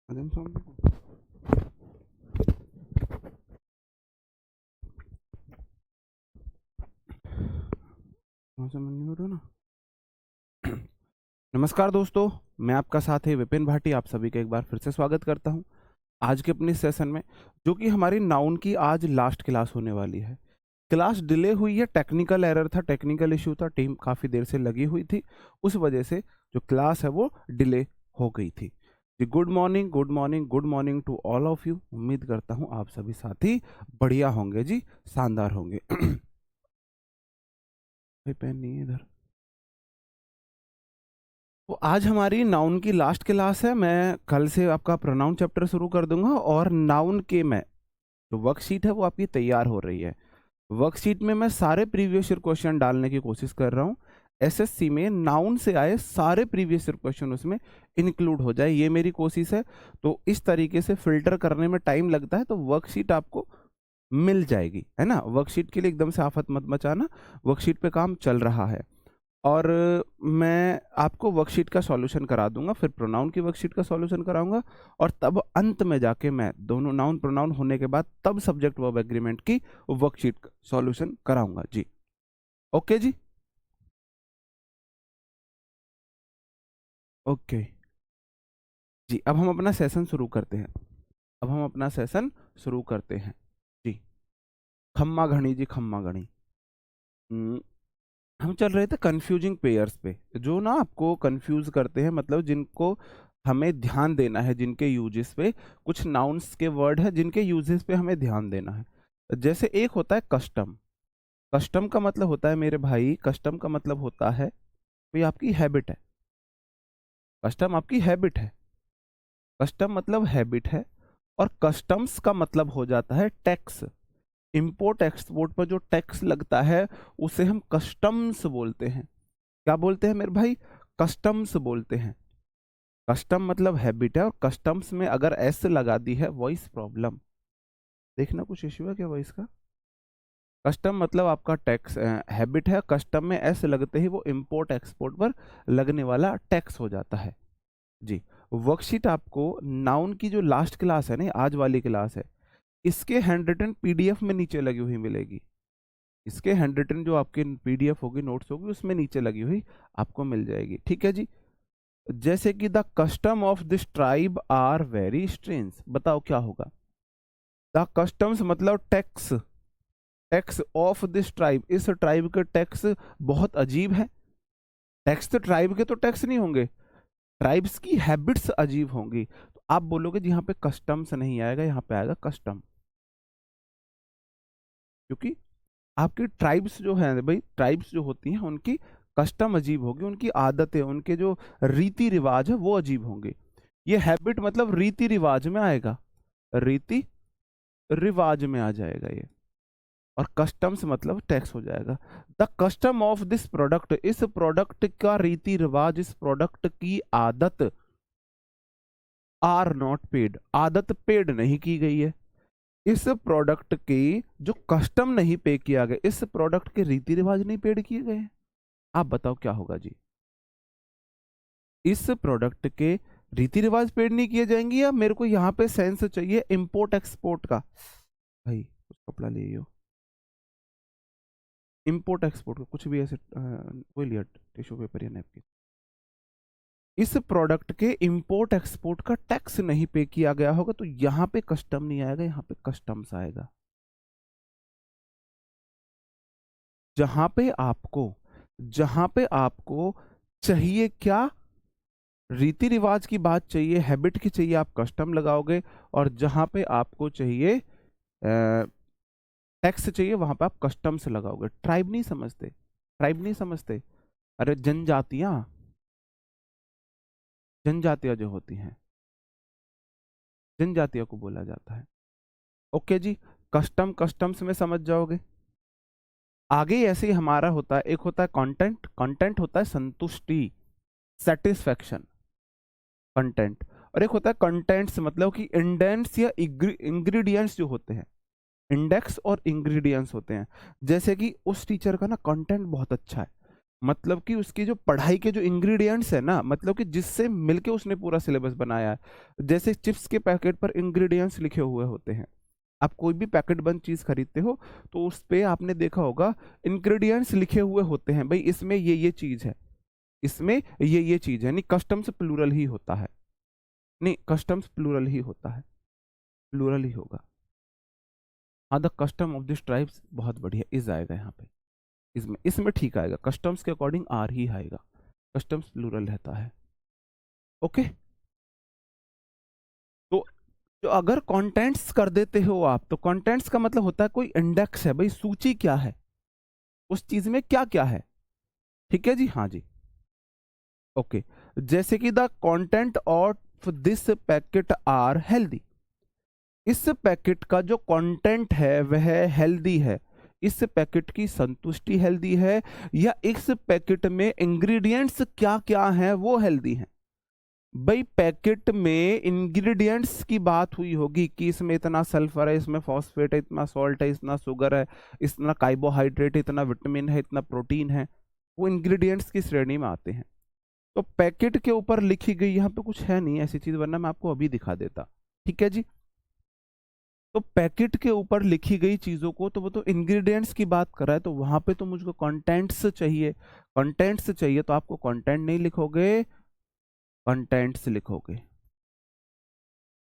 आजम साहब को वहाँ से मन नहीं हो रहा ना। नमस्कार दोस्तों, मैं आपका साथी विपिन भाटी आप सभी का एक बार फिर से स्वागत करता हूँ आज के अपने सेशन में, जो कि हमारी नाउन की आज लास्ट क्लास होने वाली है। क्लास डिले हुई है, टेक्निकल एरर था, टेक्निकल इशू था, टीम काफ़ी देर से लगी हुई थी, उस वजह से जो क्लास है वो डिले हो गई थी जी। Good morning, good morning, good morning to all of you. उम्मीद करता हूँ आप सभी साथी बढ़िया होंगे जी, शानदार होंगे। भाई पेन नहीं है इधर। तो आज हमारी नाउन की लास्ट क्लास है। मैं कल से आपका प्रोनाउन चैप्टर शुरू कर दूंगा और नाउन के में जो वर्कशीट है वो आपकी तैयार हो रही है। वर्कशीट में मैं सारे प्रीवियस ईयर क्वेश्चन डालने की कोशिश कर रहा हूँ। एसएससी में नाउन से आए सारे प्रीवियस ईयर क्वेश्चन उसमें इंक्लूड हो जाए, ये मेरी कोशिश है। तो इस तरीके से फिल्टर करने में टाइम लगता है, तो वर्कशीट आपको मिल जाएगी, है ना। वर्कशीट के लिए एकदम से आफत मत मचाना, वर्कशीट पे काम चल रहा है। और मैं आपको वर्कशीट का सॉल्यूशन करा दूंगा, फिर प्रोनाउन की वर्कशीट का सॉल्यूशन कराऊंगा, और तब अंत में जाके मैं दोनों नाउन प्रोनाउन होने के बाद तब सब्जेक्ट वर्ब एग्रीमेंट की वर्कशीट का सॉल्यूशन कराऊंगा जी। ओके जी, ओके जी। अब हम अपना सेशन शुरू करते हैं। अब हम अपना सेशन शुरू करते हैं जी। खम्मा घड़ी जी, खम्मा घड़ी। हम्म, हम चल रहे थे कंफ्यूजिंग पेयर्स पे, जो ना आपको कंफ्यूज करते हैं, मतलब जिनको हमें ध्यान देना है, जिनके यूजेस पे, कुछ नाउन्स के वर्ड है जिनके यूजेस पे हमें ध्यान देना है। जैसे एक होता है कस्टम। कस्टम का मतलब होता है मेरे भाई, कस्टम का मतलब होता है कोई आपकी हैबिट है। कस्टम आपकी हैबिट है। कस्टम मतलब हैबिट है। और कस्टम्स का मतलब हो जाता है टैक्स। इंपोर्ट एक्सपोर्ट पर जो टैक्स लगता है उसे हम कस्टम्स बोलते हैं। क्या बोलते हैं मेरे भाई? कस्टम्स बोलते हैं। कस्टम मतलब हैबिट है, और कस्टम्स में अगर एस लगा दी है, वॉइस प्रॉब्लम। देखना कुछ इश्यू है क्या वॉइस का? कस्टम मतलब आपका टैक्स हैबिट है, कस्टम में एस लगते ही वो इंपोर्ट एक्सपोर्ट पर लगने वाला टैक्स हो जाता है जी। वर्कशीट आपको नाउन की जो लास्ट क्लास है ना, आज वाली क्लास है, इसके हैंड रिटन पीडीएफ में नीचे लगी हुई मिलेगी। इसके हैंड रिटन जो आपके पीडीएफ होगी, नोट्स होगी, उसमें नीचे लगी हुई आपको मिल जाएगी, ठीक है जी। जैसे कि the custom of this tribe are very strange, बताओ क्या होगा? द कस्टम्स मतलब tax. Tax of this tribe, इस ट्राइब के टैक्स बहुत अजीब है। टैक्स तो ट्राइब के तो टैक्स नहीं होंगे, ट्राइब्स की हैबिट्स अजीब होंगी। तो आप बोलोगे जी यहाँ पे कस्टम्स नहीं आएगा, यहाँ पे आएगा कस्टम, क्योंकि आपकी ट्राइब्स जो है भाई, ट्राइब्स जो होती हैं उनकी कस्टम अजीब होगी, उनकी आदतें, उनके जो रीति रिवाज है वो अजीब होंगे। ये हैबिट मतलब रीति रिवाज में आएगा, रीति रिवाज में आ जाएगा ये। और कस्टम्स मतलब टैक्स हो जाएगा। The custom of this product, इस प्रोडक्ट का रीति रिवाज, इस प्रोडक्ट की आदत, आर नॉट पेड, आदत पेड नहीं की गई है। इस प्रोडक्ट की जो कस्टम नहीं पे किया गया, इस प्रोडक्ट के रीति रिवाज नहीं पेड किए गए हैं। आप बताओ क्या होगा जी? इस प्रोडक्ट के रीति रिवाज पेड नहीं किए जाएंगे, या मेरे को यहाँ पे सेंस चाहिए इंपोर्ट एक्सपोर्ट का। भाई कुछ कपड़ा ले हो, इंपोर्ट एक्सपोर्ट का कुछ भी ऐसे कोई लिया टिश्यू पेपर या नैपकिन। इस प्रोडक्ट के इंपोर्ट एक्सपोर्ट का टैक्स नहीं पे किया गया होगा, तो यहाँ पे कस्टम नहीं आएगा, यहाँ पे कस्टम्स आएगा। जहां पे आपको जहां पे आपको चाहिए क्या? रीति रिवाज की बात चाहिए, हैबिट की चाहिए, आप कस्टम लगाओगे। और जहां पे आपको चाहिए टैक्स चाहिए, वहां पे आप कस्टम्स लगाओगे। ट्राइब नहीं समझते? ट्राइब नहीं समझते? अरे जनजातियां, जनजातियां जो होती हैं, जनजातियों को बोला जाता है। ओके जी, कस्टम कस्टम्स में समझ जाओगे। आगे ऐसे ही हमारा होता है, एक होता है कंटेंट। कंटेंट होता है संतुष्टि, सेटिस्फैक्शन, कंटेंट। और एक होता है कंटेंट्स, मतलब कि इंडेंट्स या इंग्रेडिएंट्स जो होते हैं, इंडेक्स और इंग्रेडिएंट्स होते हैं। जैसे कि उस टीचर का ना कंटेंट बहुत अच्छा है, मतलब कि उसकी जो पढ़ाई के जो इंग्रेडिएंट्स है ना, मतलब कि जिससे मिलके उसने पूरा सिलेबस बनाया है। जैसे चिप्स के पैकेट पर इंग्रेडिएंट्स लिखे हुए होते हैं, आप कोई भी पैकेट बंद चीज खरीदते हो तो उस पे आपने देखा होगा इंग्रेडिएंट्स लिखे हुए होते हैं, भाई इसमें ये चीज है, इसमें ये चीज है। नहीं, कस्टम्स प्लूरल ही होता है, नहीं कस्टम्स प्लूरल ही होता है, प्लूरल ही होगा। हाँ, the custom of this tribes, बहुत बढ़िया, इज आएगा यहाँ पे, इसमें इसमें ठीक आएगा, कस्टम्स के अकॉर्डिंग आर ही आएगा, कस्टम्स प्लूरल रहता है। ओके, तो जो अगर कंटेंट्स कर देते हो आप, तो कंटेंट्स का मतलब होता है कोई इंडेक्स है, भाई सूची क्या है, उस चीज में क्या क्या है। ठीक है जी, हाँ जी। ओके, जैसे कि the content of this packet are healthy, इस पैकेट का जो कंटेंट है वह हेल्दी है, इस पैकेट की संतुष्टि हेल्दी है, या इस पैकेट में इंग्रेडिएंट्स क्या क्या हैं वो हेल्दी हैं। भाई पैकेट में इंग्रेडिएंट्स की बात हुई होगी कि इसमें इतना सल्फर है, इसमें फॉस्फेट है, इतना सॉल्ट है, इतना शुगर है, इतना कार्बोहाइड्रेट है, इतना विटामिन है, इतना प्रोटीन है, वो इंग्रेडिएंट्स की श्रेणी में आते हैं। तो पैकेट के ऊपर लिखी गई यहाँ पे कुछ है नहीं ऐसी चीज, वरना मैं आपको अभी दिखा देता। ठीक है जी, तो पैकेट के ऊपर लिखी गई चीजों को, तो वो तो इंग्रेडिएंट्स की बात कर रहा है, तो वहां पे तो मुझको कंटेंट्स चाहिए, कंटेंट्स चाहिए, तो आपको कंटेंट नहीं लिखोगे, कंटेंट्स लिखोगे।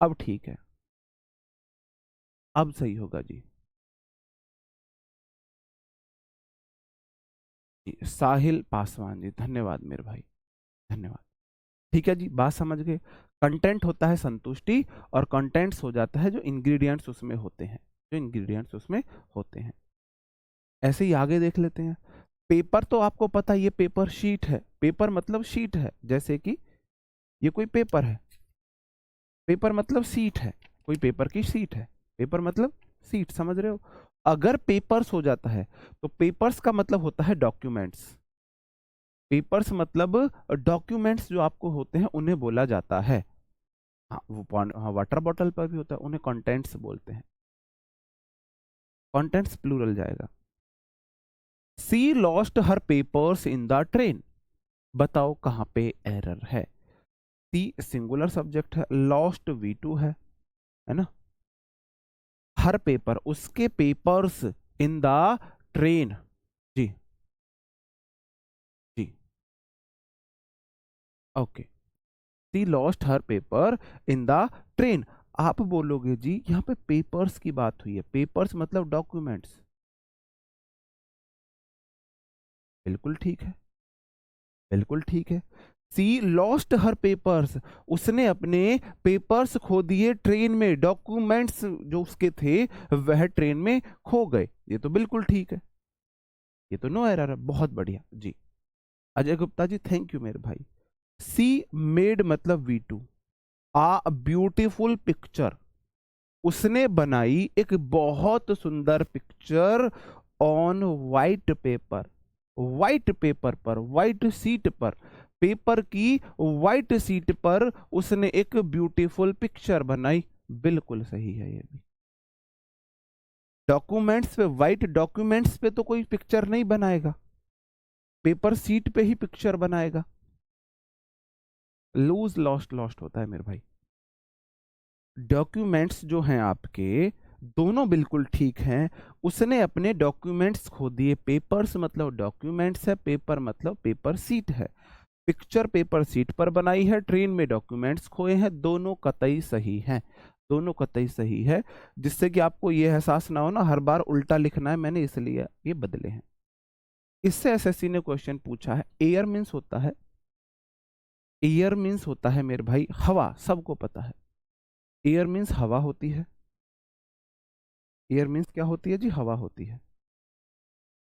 अब ठीक है, अब सही होगा जी। जी, साहिल पासवान जी, धन्यवाद मेरे भाई, धन्यवाद। ठीक है जी, बात समझ गए। कंटेंट होता है संतुष्टि, और कंटेंट्स हो जाता है जो इंग्रेडिएंट्स उसमें होते हैं, जो इंग्रेडिएंट्स उसमें होते हैं। ऐसे ही आगे देख लेते हैं। पेपर तो आपको पता है, ये पेपर शीट है, पेपर मतलब शीट है, जैसे कि ये कोई पेपर है, पेपर मतलब सीट है, कोई पेपर की सीट है, पेपर मतलब सीट, समझ रहे हो। अगर पेपर्स हो जाता है तो पेपर्स का मतलब होता है डॉक्यूमेंट्स, पेपर्स मतलब डॉक्यूमेंट्स जो आपको होते हैं उन्हें बोला जाता है। हाँ, वो हाँ, वाटर बॉटल पर भी होता है, उन्हें कंटेंट्स बोलते हैं, कंटेंट्स प्लूरल जाएगा। She lost her papers in the train, बताओ कहाँ पे एरर है। सी सिंगुलर सब्जेक्ट है, लॉस्ट V2 है ना, हर पेपर उसके पेपर्स इन द ट्रेन। जी, जी, okay, she lost her paper in the train. आप बोलोगे जी यहाँ पे पेपर्स की बात हुई है, पेपर्स मतलब डॉक्यूमेंट्स, बिल्कुल ठीक है, बिल्कुल ठीक है। सी लॉस्ट हर पेपर्स, उसने अपने पेपर्स खो दिए ट्रेन में, डॉक्यूमेंट्स जो उसके थे वह ट्रेन में खो गए, ये तो बिल्कुल ठीक है, ये तो नो एरर है, बहुत बढ़िया जी। अजय गुप्ता जी, थैंक यू मेरे भाई। सी मेड मतलब V2, आ ब्यूटीफुल पिक्चर, उसने बनाई एक बहुत सुंदर picture on white paper, white paper पर, वाइट सीट पर, पेपर की वाइट सीट पर उसने एक ब्यूटीफुल पिक्चर बनाई, बिल्कुल सही है ये भी। डॉक्यूमेंट्स पे, वाइट डॉक्यूमेंट्स पे तो कोई पिक्चर नहीं बनाएगा, पेपर सीट पे ही पिक्चर बनाएगा। लूज लॉस्ट लॉस्ट होता है मेरे भाई। डॉक्यूमेंट्स जो हैं आपके, दोनों बिल्कुल ठीक हैं, उसने अपने डॉक्यूमेंट्स खो दिए, पेपर्स मतलब डॉक्यूमेंट्स है, पेपर मतलब पेपर सीट है, पिक्चर पेपर सीट पर बनाई है, ट्रेन में डॉक्यूमेंट्स खोए हैं, दोनों कतई सही हैं, दोनों कतई सही है। जिससे कि आपको ये एहसास ना हो ना हर बार उल्टा लिखना है, मैंने इसलिए ये बदले हैं। इससे एसएससी ने क्वेश्चन पूछा है, एयर मीन्स होता है, एयर मीन्स होता है मेरे भाई हवा, सबको पता है, एयर मीन्स हवा होती है, एयर मीन्स क्या होती है जी, हवा होती है।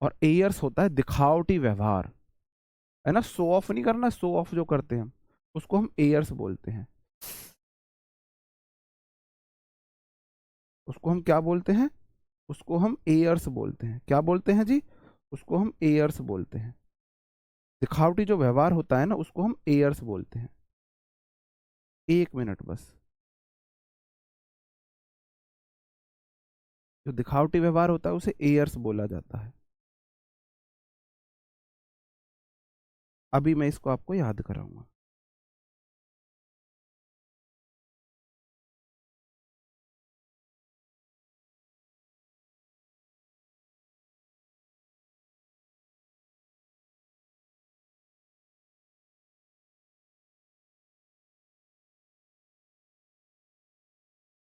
और एयर्स होता है दिखावटी व्यवहार, है ना, शो ऑफ नहीं करना, शो ऑफ जो करते हैं हम, उसको हम एयर्स बोलते हैं, उसको हम क्या बोलते हैं, उसको हम एयर्स बोलते हैं, क्या बोलते हैं जी, उसको हम एयर्स बोलते हैं। दिखावटी जो व्यवहार होता है ना उसको हम एयर्स बोलते हैं। एक मिनट बस, जो दिखावटी व्यवहार होता है उसे एयर्स बोला जाता है। अभी मैं इसको आपको याद कराऊंगा।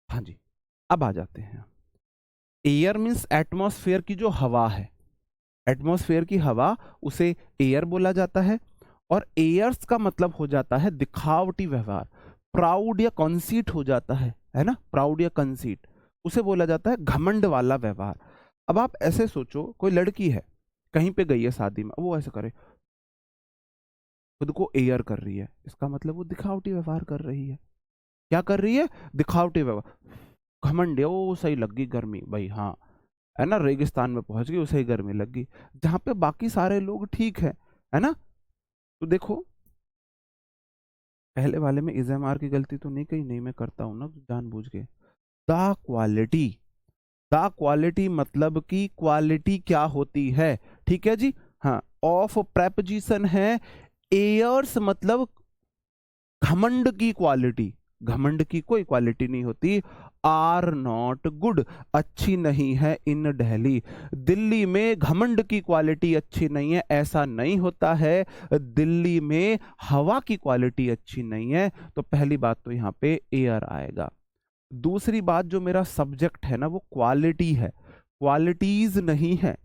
हाँ जी, अब आ जाते हैं। एयर मीन्स एटमॉस्फेयर की जो हवा है, एटमॉस्फेयर की हवा, उसे एयर बोला जाता है। और एयर्स का मतलब हो जाता है दिखावटी व्यवहार, प्राउड या कंसीट हो जाता है ना, प्राउड या कंसीट, उसे बोला जाता है घमंड वाला व्यवहार। अब आप ऐसे सोचो, कोई लड़की है, कहीं पे गई है शादी में, वो ऐसे करे, खुद को एयर कर रही है, इसका मतलब वो दिखावटी व्यवहार कर रही है। क्या कर रही है? दिखावटी व्यवहार, घमंड है, वो सही लग गई गर्मी भाई, हाँ, है ना, रेगिस्तान में पहुंच गई, उसे ही गर्मी लग गई, जहां पे बाकी सारे लोग ठीक है ना। तो देखो, पहले वाले में इजमार की गलती तो नहीं कही, नहीं मैं करता हूं ना जानबूझ के। द क्वालिटी, द क्वालिटी मतलब कि क्वालिटी क्या होती है, ठीक है जी। हाँ, ऑफ प्रेपोजिशन है एयर्स, मतलब घमंड की क्वालिटी, घमंड की कोई क्वालिटी नहीं होती। आर नॉट गुड, अच्छी नहीं है इन दिल्ली, दिल्ली में घमंड की क्वालिटी अच्छी नहीं है, ऐसा नहीं होता है। दिल्ली में हवा की क्वालिटी अच्छी नहीं है, तो पहली बात तो यहाँ पे एयर आएगा। दूसरी बात, जो मेरा सब्जेक्ट है ना, वो क्वालिटी है, क्वालिटीज नहीं है।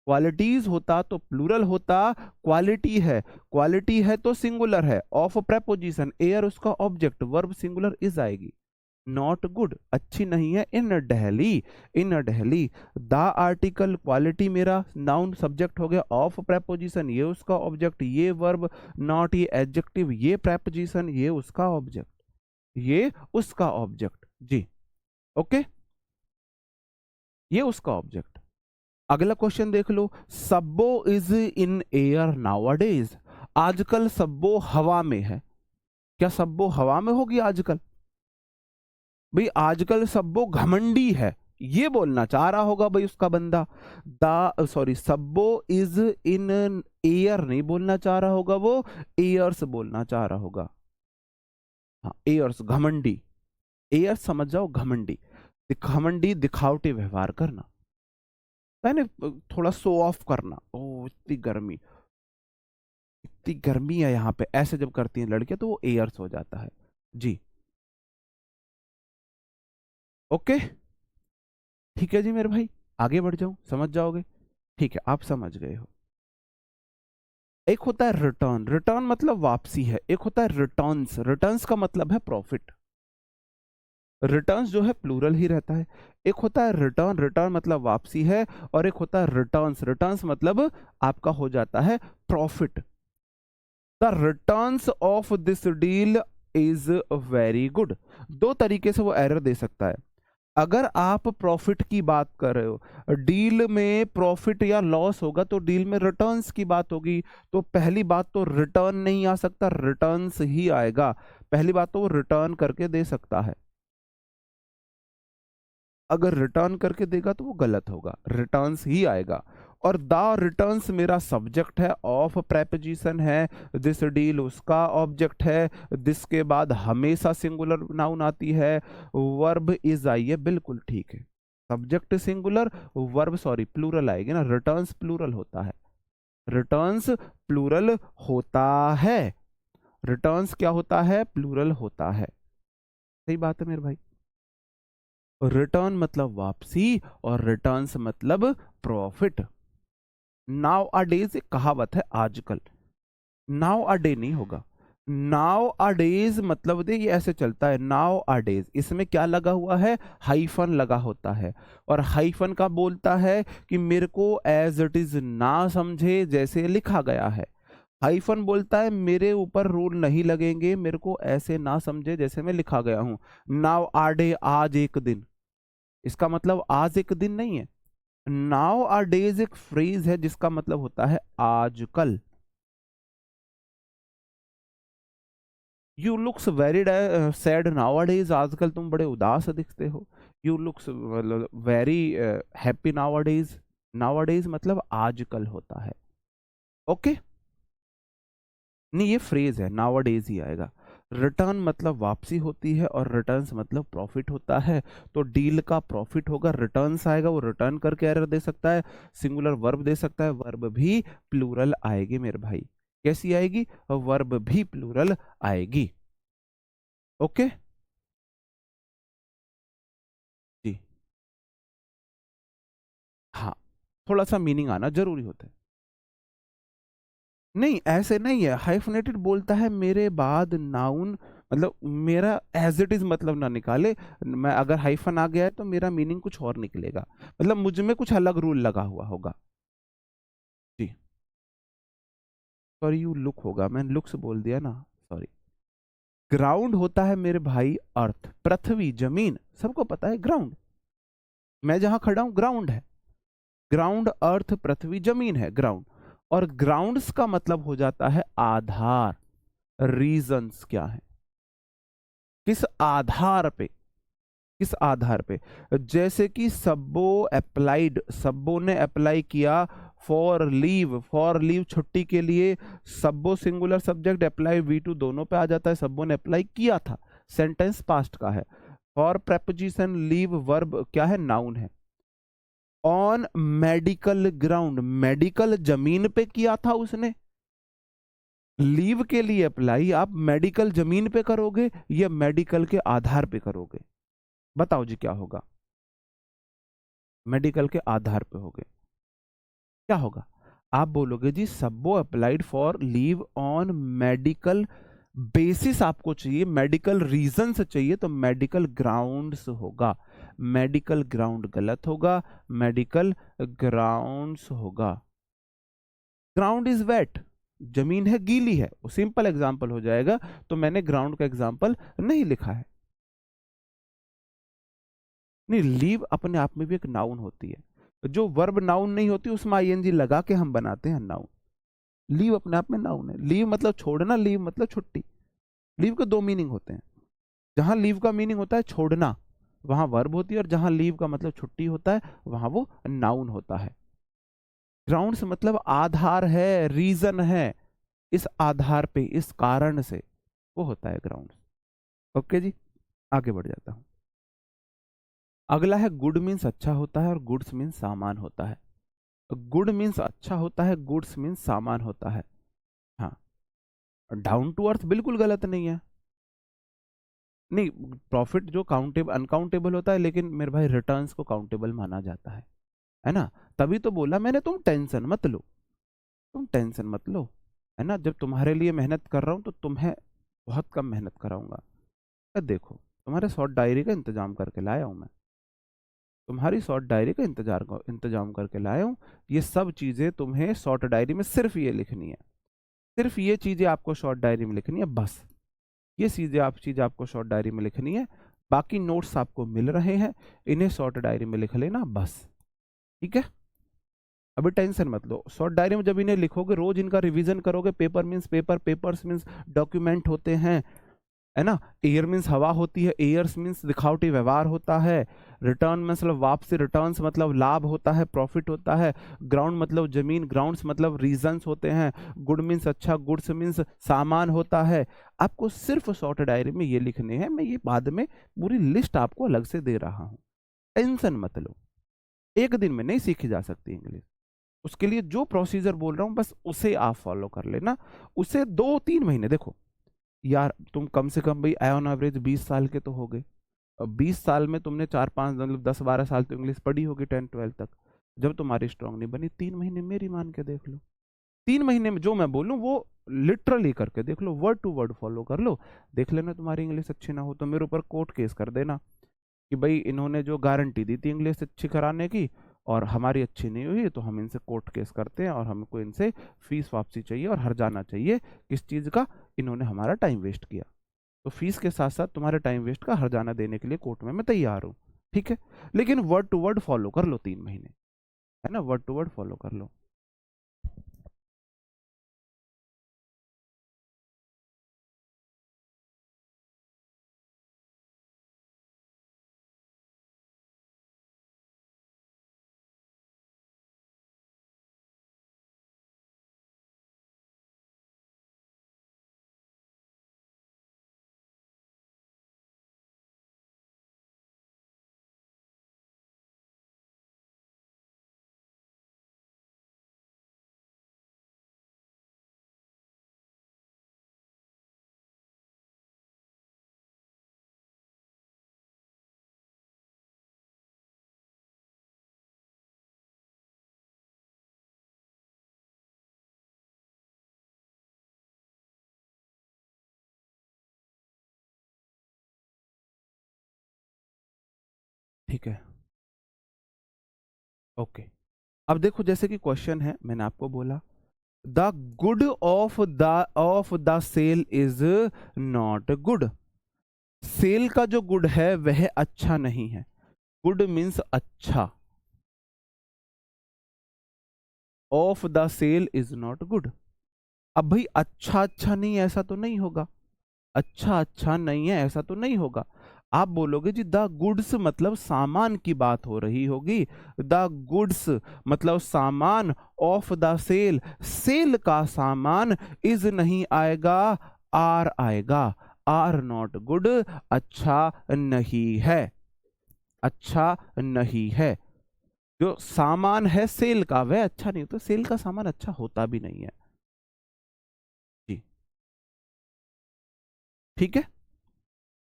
क्वालिटीज होता तो प्लूरल होता, क्वालिटी है, क्वालिटी है तो सिंगुलर है, ऑफ प्रेपोजिशन एयर उसका ऑब्जेक्ट, वर्ब सिंगुलर इज आएगी। नॉट गुड, अच्छी नहीं है इन दिल्ली, इन दिल्ली। द आर्टिकल, क्वालिटी मेरा नाउन सब्जेक्ट हो गया, ऑफ प्रेपोजिशन ये उसका ऑब्जेक्ट, ये वर्ब, नॉट ये एडजेक्टिव, ये प्रेपोजिशन ये उसका ऑब्जेक्ट, ये उसका ऑब्जेक्ट जी। ओके, ये उसका ऑब्जेक्ट। अगला क्वेश्चन देख लो, सब्बो इज इन एयर नाउअडेज, आजकल सब्बो हवा में है। क्या सब्बो हवा में होगी आजकल? भाई आजकल सब्बो घमंडी है, ये बोलना चाह रहा होगा भाई उसका बंदा। द सॉरी, सब्बो इज इन एयर नहीं बोलना चाह रहा होगा वो, एयर्स बोलना चाह रहा होगा। हाँ, एयर्स, घमंडी, एयर समझ जाओ, घमंडी, घमंडी दिखावटी व्यवहार करना, मैंने थोड़ा शो ऑफ करना, ओ इतनी गर्मी, इतनी गर्मी है यहाँ पे, ऐसे जब करती हैं लड़कियां तो वो एयर्स हो जाता है जी। ओके, ठीक है जी मेरे भाई, आगे बढ़ जाऊं, समझ जाओगे, ठीक है, आप समझ गए हो। एक होता है रिटर्न, रिटर्न मतलब वापसी है। एक होता है रिटर्न्स, रिटर्न्स का मतलब है प्रॉफिट, रिटर्न्स जो है प्लूरल ही रहता है। एक होता है रिटर्न, रिटर्न मतलब वापसी है, और एक होता है रिटर्न्स, रिटर्न्स मतलब आपका हो जाता है profit. The returns of this deal is very good, दो तरीके से वो एरर दे सकता है। अगर आप प्रॉफिट की बात कर रहे हो, डील में प्रॉफिट या लॉस होगा तो डील में रिटर्न्स की बात होगी, तो पहली बात तो रिटर्न नहीं आ सकता, रिटर्न्स ही आएगा। पहली बात तो वो रिटर्न करके दे सकता है, अगर रिटर्न करके देगा तो वो गलत होगा, रिटर्न्स ही आएगा। और द रिटर्न्स मेरा सब्जेक्ट है, ऑफ प्रेपोजिशन है, दिस डील उसका ऑब्जेक्ट है, दिस के बाद हमेशा सिंगुलर नाउन आती है, वर्ब इज आई है, बिल्कुल ठीक है, subject singular, verb sorry plural आएगी ना, रिटर्न्स प्लूरल होता है, रिटर्न्स प्लूरल होता है, रिटर्न्स क्या होता है? प्लूरल होता है, सही बात है मेरे भाई। रिटर्न मतलब वापसी और रिटर्न्स मतलब प्रॉफिट। नाउ अ डेज एक कहावत है, आजकल, नाउ अ डे नहीं होगा, नाउ अ डेज मतलब दे, ये ऐसे चलता है, नाउ अ डेज, इसमें क्या लगा हुआ है? हाइफन लगा होता है, और हाइफन का बोलता है कि मेरे को एज इट इज ना समझे जैसे लिखा गया है। हाइफन बोलता है मेरे ऊपर रूल नहीं लगेंगे, मेरे को ऐसे ना समझे जैसे मैं लिखा गया हूं। नाउ अ डे, आज एक दिन, इसका मतलब आज एक दिन नहीं है। नाउ आर डेज एक फ्रेज है जिसका मतलब होता है आजकल। You looks very sad now are days, आजकल तुम बड़े उदास दिखते हो। You looks very happy now are days, now are days मतलब आजकल होता है। ओके, नहीं, ये फ्रेज है, नाउअडेज ही आएगा। रिटर्न मतलब वापसी होती है और रिटर्न्स मतलब प्रॉफिट होता है। तो डील का प्रॉफिट होगा, रिटर्न्स आएगा, वो रिटर्न करके एरर दे सकता है, सिंगुलर वर्ब दे सकता है, वर्ब भी प्लूरल आएगी मेरे भाई। कैसी आएगी? वर्ब भी प्लूरल आएगी। ओके जी। हाँ, थोड़ा सा मीनिंग आना जरूरी होता है। नहीं, ऐसे नहीं है, हाइफनेटेड बोलता है मेरे बाद नाउन, मतलब मेरा एज इट इज मतलब ना निकाले। मैं अगर हाइफन आ गया है तो मेरा मीनिंग कुछ और निकलेगा, मतलब मुझ में कुछ अलग रूल लगा हुआ होगा। जी। सॉरी, यू लुक होगा, मैंने लुक्स बोल दिया ना, सॉरी। ग्राउंड होता है मेरे भाई अर्थ, पृथ्वी, जमीन, सबको पता है ग्राउंड। मैं जहां खड़ा हूं ग्राउंड है। ग्राउंड अर्थ पृथ्वी जमीन है ग्राउंड। और ग्राउंड्स का मतलब हो जाता है आधार। रीजंस क्या है? किस आधार पे? किस आधार पे? जैसे कि सब्बो अप्लाइड, सब्बो ने अप्लाई किया फॉर लीव, फॉर लीव छुट्टी के लिए। सब्बो सिंगुलर सब्जेक्ट, अप्लाई V2 दोनों पे आ जाता है, सब्बो ने अप्लाई किया था, सेंटेंस पास्ट का है। फॉर प्रेपोजिशन लीव वर्ब क्या है? नाउन है। ऑन मेडिकल ग्राउंड, मेडिकल जमीन पे किया था उसने। लीव के लिए अप्लाई आप मेडिकल जमीन पे करोगे या मेडिकल के आधार पे करोगे? बताओ जी क्या होगा? मेडिकल के आधार पे होगे। क्या होगा? आप बोलोगे जी सब्बो applied for leave on medical basis, आपको चाहिए मेडिकल रीजन से चाहिए तो मेडिकल ग्राउंड्स होगा। मेडिकल ग्राउंड गलत होगा, मेडिकल ग्राउंड्स होगा। ग्राउंड इज वेट, जमीन है गीली है, वो सिंपल एग्जांपल हो जाएगा। तो मैंने ग्राउंड का एग्जांपल नहीं लिखा है। नहीं, लीव अपने आप में भी एक नाउन होती है, जो वर्ब नाउन नहीं होती उसमें आईएनजी लगा के हम बनाते हैं नाउन। लीव अपने आप में नाउन है। लीव मतलब छोड़ना, लीव मतलब छुट्टी। लीव के दो मीनिंग होते हैं। जहां लीव का मीनिंग होता है छोड़ना, वहां वर्ब होती है, और जहां लीव का मतलब छुट्टी होता है वहां वो नाउन होता है। ग्राउंड्स मतलब आधार है, रीजन है, इस आधार पे, इस कारण से वो होता है ग्राउंड। ओके जी, आगे बढ़ जाता हूं। अगला है गुड मीन्स अच्छा होता है और गुड्स मीन्स सामान होता है। गुड मीन्स अच्छा होता है, गुड्स मीन्स सामान होता है। हाँ, डाउन टू अर्थ बिल्कुल गलत नहीं है। नहीं, प्रॉफिट जो काउंटेबल अनकाउंटेबल होता है, लेकिन मेरे भाई रिटर्न्स को काउंटेबल माना जाता है ना। तभी तो बोला मैंने, तुम टेंशन मत लो, तुम टेंशन मत लो, है ना। जब तुम्हारे लिए मेहनत कर रहा हूं तो तुम्हें बहुत कम मेहनत कराऊंगा। देखो, तुम्हारे शॉर्ट डायरी का इंतजाम करके लाया हूं मैं, तुम्हारी शॉर्ट डायरी का इंतजाम करके लाया हूं। ये सब चीजें तुम्हें शॉर्ट डायरी में सिर्फ ये लिखनी है, सिर्फ ये चीजें आपको शॉर्ट डायरी में लिखनी है बस। ये चीजें आपको शॉर्ट डायरी में लिखनी है। बाकी नोट्स आपको मिल रहे हैं, इन्हें शॉर्ट डायरी में लिख लेना बस। ठीक है, अभी टेंशन मत लो। शॉर्ट डायरी में जब इन्हें लिखोगे, रोज इनका रिवीजन करोगे। Paper means paper, papers means document होते हैं, है ना। एयर मीन्स हवा होती है, एयर्स मीन्स दिखावटी व्यवहार होता है। रिटर्न मतलब वापसी, रिटर्न्स मतलब लाभ होता है, प्रॉफिट होता है। ग्राउंड मतलब जमीन, ग्राउंड्स मतलब रीजंस होते हैं। गुड मीन्स अच्छा, गुड्स मीन्स सामान होता है। आपको सिर्फ शॉर्ट डायरी में ये लिखने हैं, मैं ये बाद में पूरी लिस्ट आपको अलग से दे रहा हूँ। टेंशन मत लो, एक दिन में नहीं सीखी जा सकती इंग्लिश। उसके लिए जो प्रोसीजर बोल रहा हूँ बस उसे आप फॉलो कर लेना। उसे 2-3 महीने देखो यार, तुम कम से कम भाई ऑन एवरेज 20 साल के तो हो गए। अब 20 साल में तुमने 4-5 मतलब 10-12 साल तो इंग्लिश पढ़ी होगी 10-12 तक। जब तुम्हारी स्ट्रांग नहीं बनी, 3 महीने मेरी मान के देख लो। 3 महीने में जो मैं बोलूँ वो लिटरली करके देख लो, वर्ड टू वर्ड फॉलो कर लो। देख लेना, तुम्हारी इंग्लिश अच्छी ना हो तो मेरे ऊपर कोर्ट केस कर देना कि भाई इन्होंने जो गारंटी दी थी इंग्लिश अच्छी कराने की और हमारी अच्छी नहीं हुई, तो हम इनसे कोर्ट केस करते हैं और हमको इनसे फीस वापसी चाहिए और हर जाना चाहिए। किस चीज़ का? इन्होंने हमारा टाइम वेस्ट किया। तो फीस के साथ साथ तुम्हारे टाइम वेस्ट का हर्जाना देने के लिए कोर्ट में मैं तैयार हूँ। ठीक है, लेकिन वर्ड टू वर्ड फॉलो कर लो 3 महीने, है ना, वर्ड टू वर्ड फॉलो कर लो। ठीक है, ओके। अब देखो जैसे कि क्वेश्चन है, मैंने आपको बोला the good of the sale is not good. Sale का जो गुड है वह अच्छा नहीं है। गुड मीन्स अच्छा, of the sale is not good. अब भाई अच्छा अच्छा नहीं है ऐसा तो नहीं होगा, अच्छा अच्छा नहीं है ऐसा तो नहीं होगा। आप बोलोगे जी द गुड्स मतलब सामान की बात हो रही होगी, द गुड्स मतलब सामान, ऑफ द सेल सेल का सामान, इज नहीं आएगा, आर आएगा, आर नॉट गुड अच्छा नहीं है, अच्छा नहीं है। जो सामान है सेल का वह अच्छा नहीं होता, सेल का सामान अच्छा होता भी नहीं है जी। ठीक है,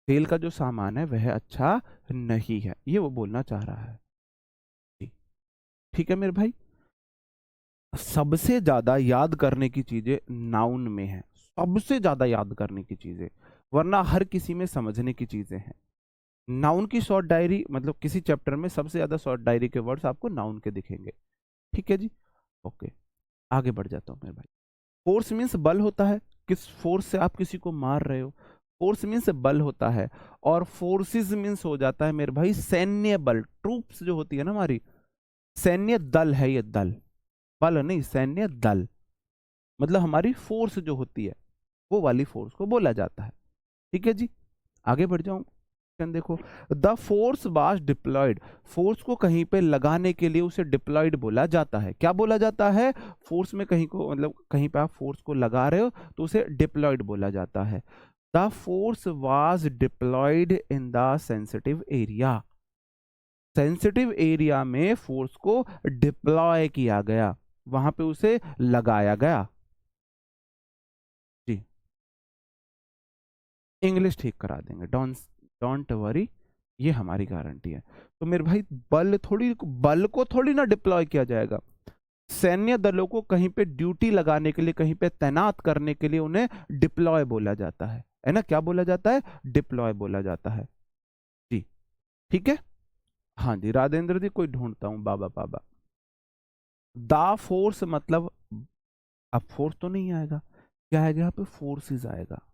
सेल का जो सामान है वह अच्छा नहीं है, ये वो बोलना चाह रहा है जी। ठीक है मेरे भाई, सबसे ज्यादा याद करने की चीजें नाउन में है, सबसे ज्यादा याद करने की चीजें, वरना हर किसी में समझने की चीजें हैं। नाउन की शॉर्ट डायरी मतलब किसी चैप्टर में सबसे ज्यादा शॉर्ट डायरी के वर्ड्स आपको नाउन के दिखेंगे। ठीक है जी, ओके। आगे बढ़ जाता हूँ मेरे भाई। फोर्स मीन्स बल होता है, किस फोर्स से आप किसी को मार रहे हो, फोर्स मीन्स बल होता है। और फोर्सेस मीन्स हो जाता है मेरे भाई सैन्य बल, ट्रूप्स जो होती है ना हमारी, सैन्य दल है ये, दल, बल नहीं, सैन्य दल, मतलब हमारी फोर्स जो होती है वो वाली फोर्स को बोला जाता है। ठीक है जी, आगे बढ़ जाऊं, देखो the force was deployed, force को कहीं पे लगाने के लिए उसे डिप्लॉयड बोला जाता है। क्या बोला जाता है, फोर्स में कहीं को मतलब कहीं पे आप फोर्स को लगा रहे हो तो उसे डिप्लॉयड बोला जाता है। The force was deployed in the sensitive area, sensitive area में फोर्स को डिप्लॉय किया गया, वहां पे उसे लगाया गया जी। इंग्लिश ठीक करा देंगे, डोंट डोंट वरी, ये हमारी गारंटी है। तो मेरे भाई बल को थोड़ी ना डिप्लॉय किया जाएगा, सैन्य दलों को कहीं पे ड्यूटी लगाने के लिए, कहीं पे तैनात करने के लिए उन्हें डिप्लॉय बोला जाता है ना, क्या बोला जाता है, डिप्लॉय बोला जाता है जी। ठीक है, हाँ जी राजेंद्र जी, कोई ढूंढता हूँ, बाबा बाबा। दा फोर्स मतलब, अब फोर्स तो नहीं आएगा, क्या आएगा यहाँ पे, फोर्सेस आएगा।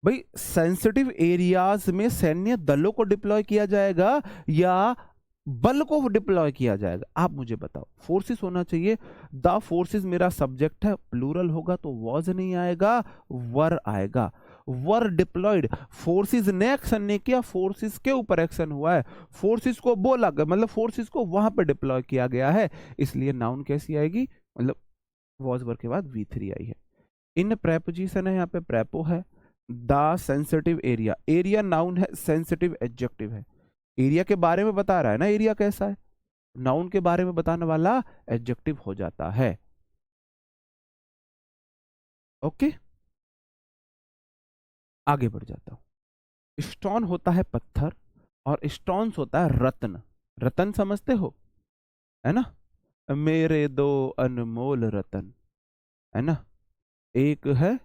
भाई सेंसिटिव एरियाज में सैन्य दलों को डिप्लॉय किया जाएगा या बल को डिप्लॉय किया जाएगा, आप मुझे बताओ। फोर्सेस होना चाहिए, द फोर्सेस मेरा सब्जेक्ट है, प्लूरल होगा तो वॉज नहीं आएगा, वर आएगा। वर डिप्लॉयड, फोर्सेस ने एक्शन नहीं किया, फोर्सेस के ऊपर एक्शन हुआ है, फोर्सेस को बोला गया मतलब फोर्सेस को वहां पे डिप्लॉय किया गया है, इसलिए नाउन कैसी आएगी, मतलब वॉज वर के बाद V3 आई है। इन प्रेपोजिशन है, यहाँ पे प्रेपो है। The sensitive area, area noun है, सेंसिटिव एडजेक्टिव है, एरिया के बारे में बता रहा है ना, एरिया कैसा है, नाउन के बारे में बताने वाला एडजेक्टिव हो जाता है। ओके, आगे बढ़ जाता हूं। स्टोन होता है पत्थर और स्टोन्स होता है रत्न, रतन समझते हो, है ना, मेरे दो अनमोल रतन, है ना, एक है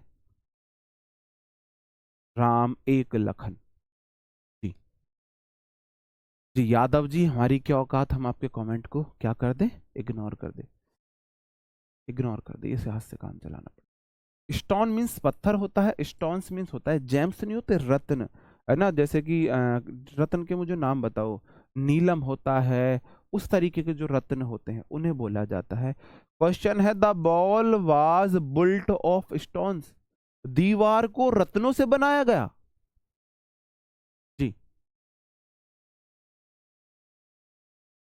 राम एक लखन जी। जी यादव जी, हमारी क्या औकात, हम आपके कमेंट को क्या कर दें, इग्नोर कर दे, इग्नोर कर दे, इसे हाथ से काम चलाना पड़ेगा। स्टोन मीन्स पत्थर होता है, स्टोन्स मीन्स होता है जेम्स, नहीं होते रत्न, है ना, जैसे कि रत्न के मुझे नाम बताओ, नीलम होता है, उस तरीके के जो रत्न होते हैं उन्हें बोला जाता है। क्वेश्चन है the wall was built of stones, दीवार को रत्नों से बनाया गया जी,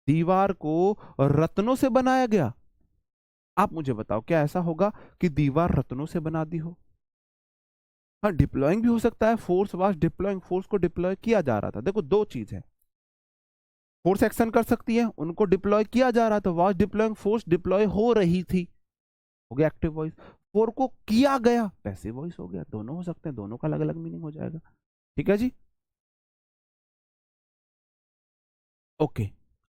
दीवार को रत्नों से बनाया गया। आप मुझे बताओ क्या ऐसा होगा कि दीवार रत्नों से बना दी हो, हाँ डिप्लॉइंग भी हो सकता है, फोर्स वाज डिप्लॉइंग, फोर्स को डिप्लॉय किया जा रहा था। देखो दो चीज है, फोर्स एक्शन कर सकती है, उनको डिप्लॉय किया जा रहा था, वाज डिप्लॉइंग, फोर्स डिप्लॉय हो रही थी, हो गया एक्टिव वॉइस। फोर को किया गया पैसिव वॉइस हो गया, दोनों हो सकते हैं, दोनों का अलग अलग मीनिंग हो जाएगा। ठीक है जी, ओके।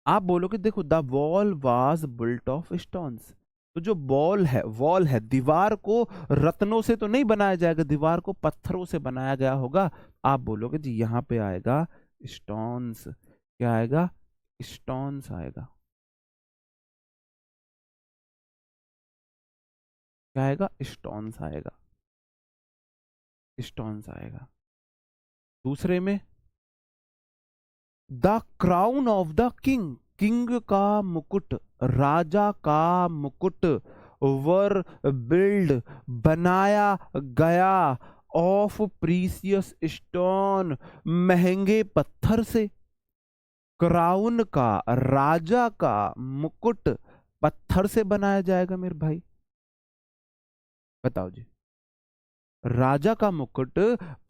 आप बोलोगे देखो the wall was built of stones, तो जो बॉल है, वॉल है, दीवार को रत्नों से तो नहीं बनाया जाएगा, दीवार को पत्थरों से बनाया गया होगा। आप बोलोगे जी यहाँ पे आएगा स्टोन्स, क्या आएगा? स्टोन्स आएगा। क्या आएगा? स्टोन्स आएगा, स्टोन्स आएगा। दूसरे में the crown of the king, king का मुकुट, राजा का मुकुट, वर बिल्ड बनाया गया, ऑफ प्रीसियस स्टोन महंगे पत्थर से। क्राउन का, राजा का मुकुट पत्थर से बनाया जाएगा मेरे भाई, बताओ जी। राजा का मुकुट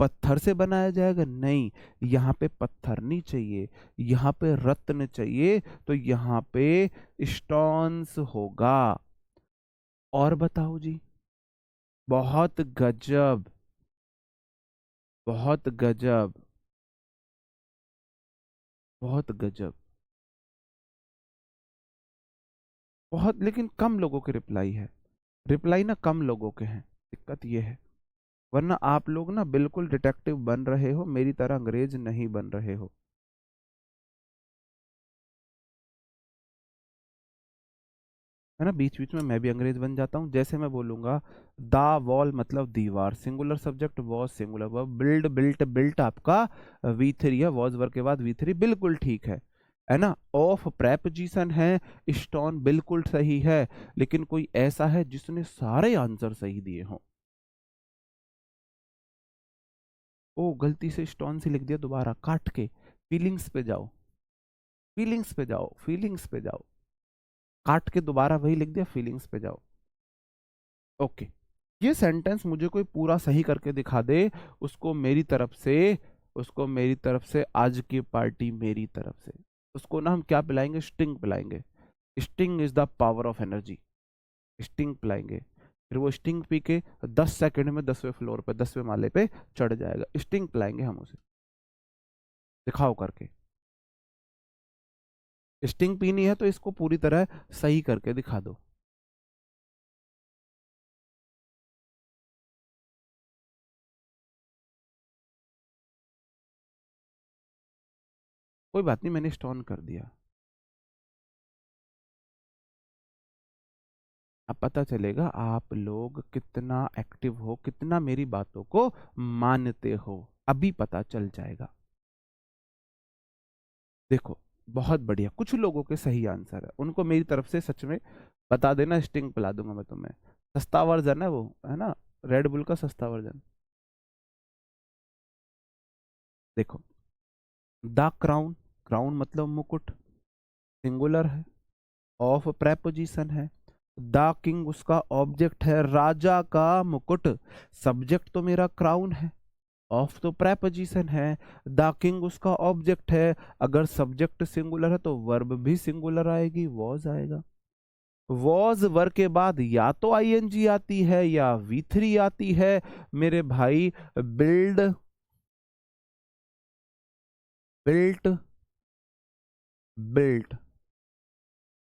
पत्थर से बनाया जाएगा? नहीं, यहाँ पे पत्थर नहीं चाहिए, यहाँ पे रत्न चाहिए, तो यहाँ पे स्टोन्स होगा। और बताओ जी। बहुत गजब, बहुत गजब, बहुत गजब। बहुत, लेकिन कम लोगों के रिप्लाई है, रिप्लाई ना कम लोगों के हैं, दिक्कत ये है। वरना आप लोग ना बिल्कुल डिटेक्टिव बन रहे हो, मेरी तरह अंग्रेज नहीं बन रहे हो। है ना, बीच बीच में मैं भी अंग्रेज बन जाता हूँ। जैसे मैं बोलूंगा द वॉल मतलब दीवार, singular subject, was singular verb, build built built आपका V3 है, वॉज वर्ग के बाद V3, बिल्कुल ठीक है ना। ऑफ प्रेपोजिशन है, स्टोन बिल्कुल सही है। लेकिन कोई ऐसा है जिसने सारे आंसर सही दिए हों। ओ, गलती से स्टोन से लिख दिया, दोबारा काट के फीलिंग्स पे जाओ, फीलिंग्स पे जाओ, फीलिंग्स पे जाओ, काट के दोबारा वही लिख दिया, फीलिंग्स पे जाओ। ओके, ये सेंटेंस मुझे कोई पूरा सही करके दिखा दे, उसको मेरी तरफ से, उसको मेरी तरफ से, आज की पार्टी मेरी तरफ से, उसको ना हम क्या पिलाएंगे? स्टिंग पिलाएंगे। Sting is the power of energy. Sting पिलाएंगे, फिर वो स्टिंग पी के 10 सेकंड में 10वें फ्लोर पे, 10वें माले पे चढ़ जाएगा। स्टिंग पिलाएंगे हम उसे, दिखाओ करके। स्टिंग पीनी है तो इसको पूरी तरह सही करके दिखा दो। कोई बात नहीं, मैंने स्टोन कर दिया। अब पता चलेगा आप लोग कितना एक्टिव हो, कितना मेरी बातों को मानते हो, अभी पता चल जाएगा। देखो, बहुत बढ़िया, कुछ लोगों के सही आंसर है, उनको मेरी तरफ से सच में बता देना, स्टिंग पिला दूंगा मैं तुम्हें। सस्ता वर्जन है वो, है ना, रेड बुल का सस्ता वर्जन। देखो, द क्राउन, क्राउन मतलब मुकुट, सिंगुलर है, ऑफ प्रेपोजिशन है, द किंग उसका ऑब्जेक्ट है, राजा का मुकुट, सब्जेक्ट तो मेरा क्राउन है, ऑफ तो प्रेपोजिशन है, द किंग उसका ऑब्जेक्ट है, अगर सब्जेक्ट सिंगुलर है तो वर्ब भी सिंगुलर आएगी, वॉज आएगा। वॉज वर्ब के बाद या तो आईएनजी आती है या V3 आती है मेरे भाई। बिल्ड, बिल्ट, बिल्ट,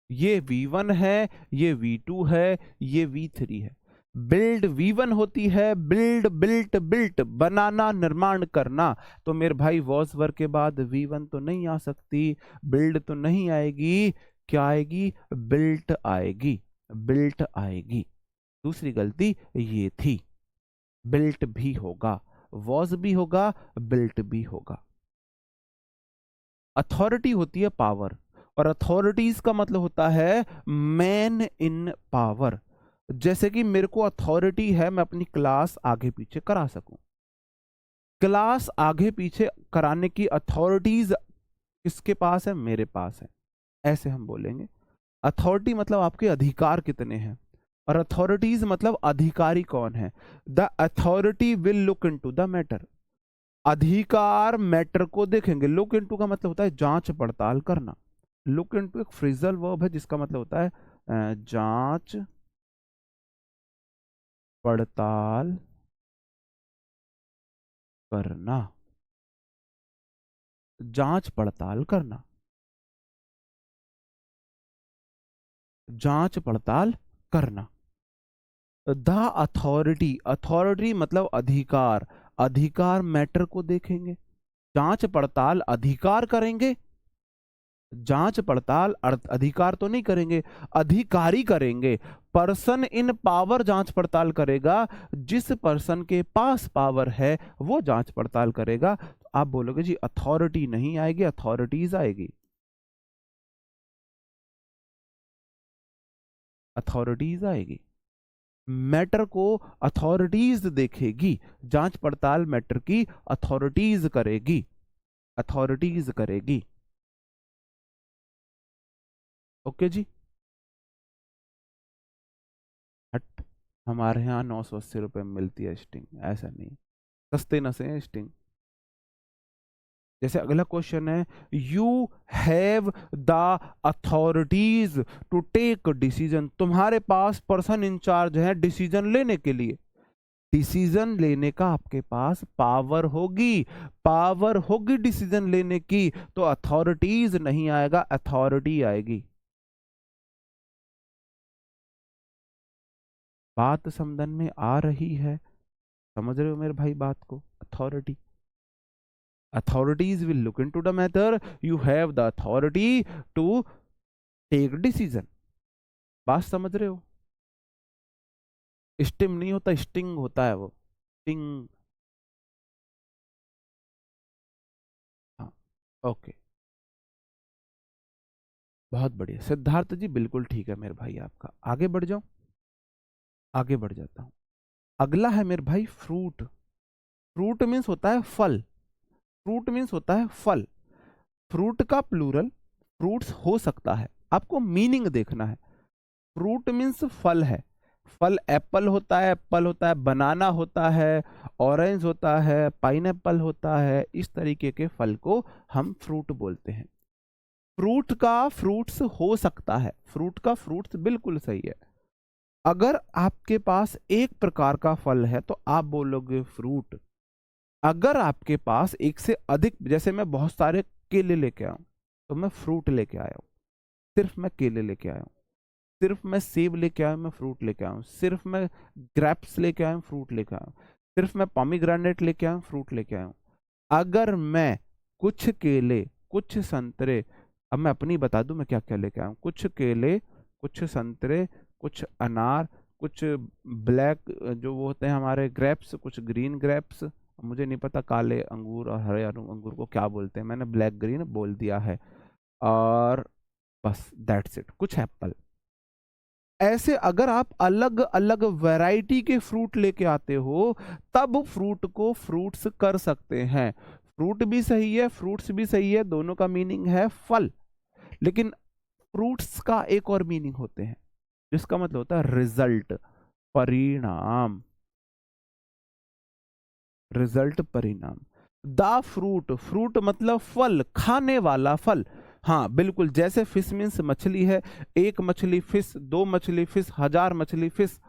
ये V1 है, ये V2 है, ये V3 है। बिल्ड V1 होती है, बिल्ड बिल्ट बिल्ट बनाना, निर्माण करना, तो मेरे भाई वॉज वर्ब के बाद V1 तो नहीं आ सकती, बिल्ड तो नहीं आएगी, क्या आएगी? बिल्ट आएगी, बिल्ट आएगी। दूसरी गलती ये थी, बिल्ट भी होगा, वॉज भी होगा, बिल्ट भी होगा। अथॉरिटी होती है पावर, और अथॉरिटीज का मतलब होता है मैन इन पावर। जैसे कि मेरे को अथॉरिटी है, मैं अपनी क्लास आगे पीछे करा सकूं, क्लास आगे पीछे कराने की अथॉरिटीज किसके पास है? मेरे पास है, ऐसे हम बोलेंगे। अथॉरिटी मतलब आपके अधिकार कितने हैं, और अथॉरिटीज मतलब अधिकारी कौन है। The authority will look into the matter, अधिकार मैटर को देखेंगे। लुक इनटू का मतलब होता है जांच पड़ताल करना। लुक इनटू एक फ्रेजल वर्ब है जिसका मतलब होता है जांच पड़ताल करना, जांच पड़ताल करना, जांच पड़ताल करना। द अथॉरिटी, अथॉरिटी मतलब अधिकार, अधिकार मैटर को देखेंगे, जांच पड़ताल अधिकार करेंगे, जांच पड़ताल अधिकार तो नहीं करेंगे, अधिकारी करेंगे। पर्सन इन पावर जांच पड़ताल करेगा, जिस पर्सन के पास पावर है वो जांच पड़ताल करेगा। तो आप बोलोगे जी अथॉरिटी नहीं आएगी, अथॉरिटीज आएगी, अथॉरिटीज आएगी। मैटर को अथॉरिटीज देखेगी, जांच पड़ताल मैटर की अथॉरिटीज करेगी, अथॉरिटीज करेगी। ओके जी। हट, हमारे यहाँ 980 रुपये में मिलती है स्टिंग, ऐसा नहीं, सस्ते नशे हैं स्टिंग। जैसे अगला क्वेश्चन है, you have the authorities to take decision, तुम्हारे पास पर्सन इंचार्ज है डिसीजन लेने के लिए, डिसीजन लेने का आपके पास पावर होगी, पावर होगी डिसीजन लेने की, तो अथॉरिटीज नहीं आएगा, अथॉरिटी आएगी। बात समझन में आ रही है? समझ रहे हो मेरे भाई बात को? Authority, authorities will look into the matter, you have the authority to take decision। बात समझ रहे हो? स्टिम नहीं होता, स्टिंग होता है वो, स्टिंग। हाँ, ओके, बहुत बढ़िया सिद्धार्थ जी, बिल्कुल ठीक है मेरे भाई आपका। आगे बढ़ जाओ, आगे बढ़ जाता हूँ। अगला है मेरे भाई फ्रूट। फ्रूट मीन्स होता है फल, फ्रूट मीन्स होता है फल। फ्रूट का प्लूरल फ्रूट्स हो सकता है, आपको मीनिंग देखना है। फ्रूट मीन्स फल है, फल एप्पल होता है, एप्पल होता है, बनाना होता है, ऑरेंज होता है, पाइनएप्पल होता है, इस तरीके के फल को हम फ्रूट बोलते हैं। फ्रूट का फ्रूट्स हो सकता है, फ्रूट का फ्रूट्स बिल्कुल सही है। अगर आपके पास एक प्रकार का फल है तो आप बोलोगे फ्रूट। अगर आपके पास एक से अधिक, जैसे मैं बहुत सारे केले लेके आया हूं तो मैं फ्रूट लेके आया हूं, सिर्फ मैं केले लेके आया हूं, सिर्फ मैं सेब लेके आया हूं, मैं फ्रूट लेके आया हूं, सिर्फ मैं ग्रेप्स लेके आया हूं, फ्रूट लेके आया हूं, सिर्फ मैं पॉमीग्रेनेट लेके आया हूं, फ्रूट लेके आया हूं। अगर मैं कुछ केले, कुछ संतरे, अब मैं अपनी बता दूं मैं क्या क्या लेके आया हूं, कुछ केले, कुछ संतरे, कुछ अनार, कुछ ब्लैक जो वो होते हैं हमारे ग्रेप्स, कुछ ग्रीन ग्रेप्स, मुझे नहीं पता काले अंगूर और हरे अंगूर को क्या बोलते हैं, मैंने ब्लैक ग्रीन बोल दिया है, और बस दैट्स इट, कुछ एप्पल। ऐसे अगर आप अलग अलग वैरायटी के फ्रूट लेके आते हो तब फ्रूट को फ्रूट्स कर सकते हैं। फ्रूट भी सही है, फ्रूट्स भी सही है, दोनों का मीनिंग है फल। लेकिन फ्रूट्स का एक और मीनिंग होते हैं जिसका मतलब होता है रिजल्ट, परिणाम, रिजल्ट परिणाम। द फ्रूट, फ्रूट मतलब फल, खाने वाला फल। हाँ बिल्कुल, जैसे फिश मीन्स मछली है, एक मछली फिश, दो मछली फिश, हजार मछली फिश।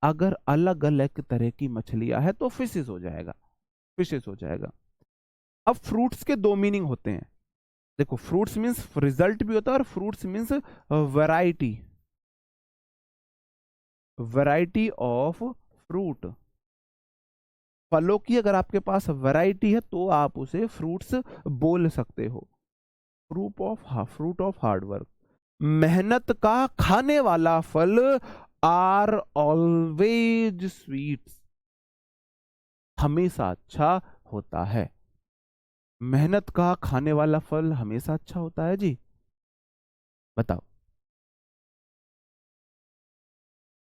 अगर अलग अलग तरह की मछलियां है तो फिशेस हो जाएगा, फिशेस हो जाएगा। अब फ्रूट्स के दो मीनिंग होते हैं, देखो फ्रूट्स मीन्स रिजल्ट भी होता है और fruits means variety, variety of fruit. फलों की अगर आपके पास वैरायटी है तो आप उसे फ्रूट्स बोल सकते हो। फ्रूट ऑफ हार्ड वर्क, मेहनत का खाने वाला फल, आर ऑलवेज स्वीट्स, हमेशा अच्छा होता है। मेहनत का खाने वाला फल हमेशा अच्छा होता है जी, बताओ।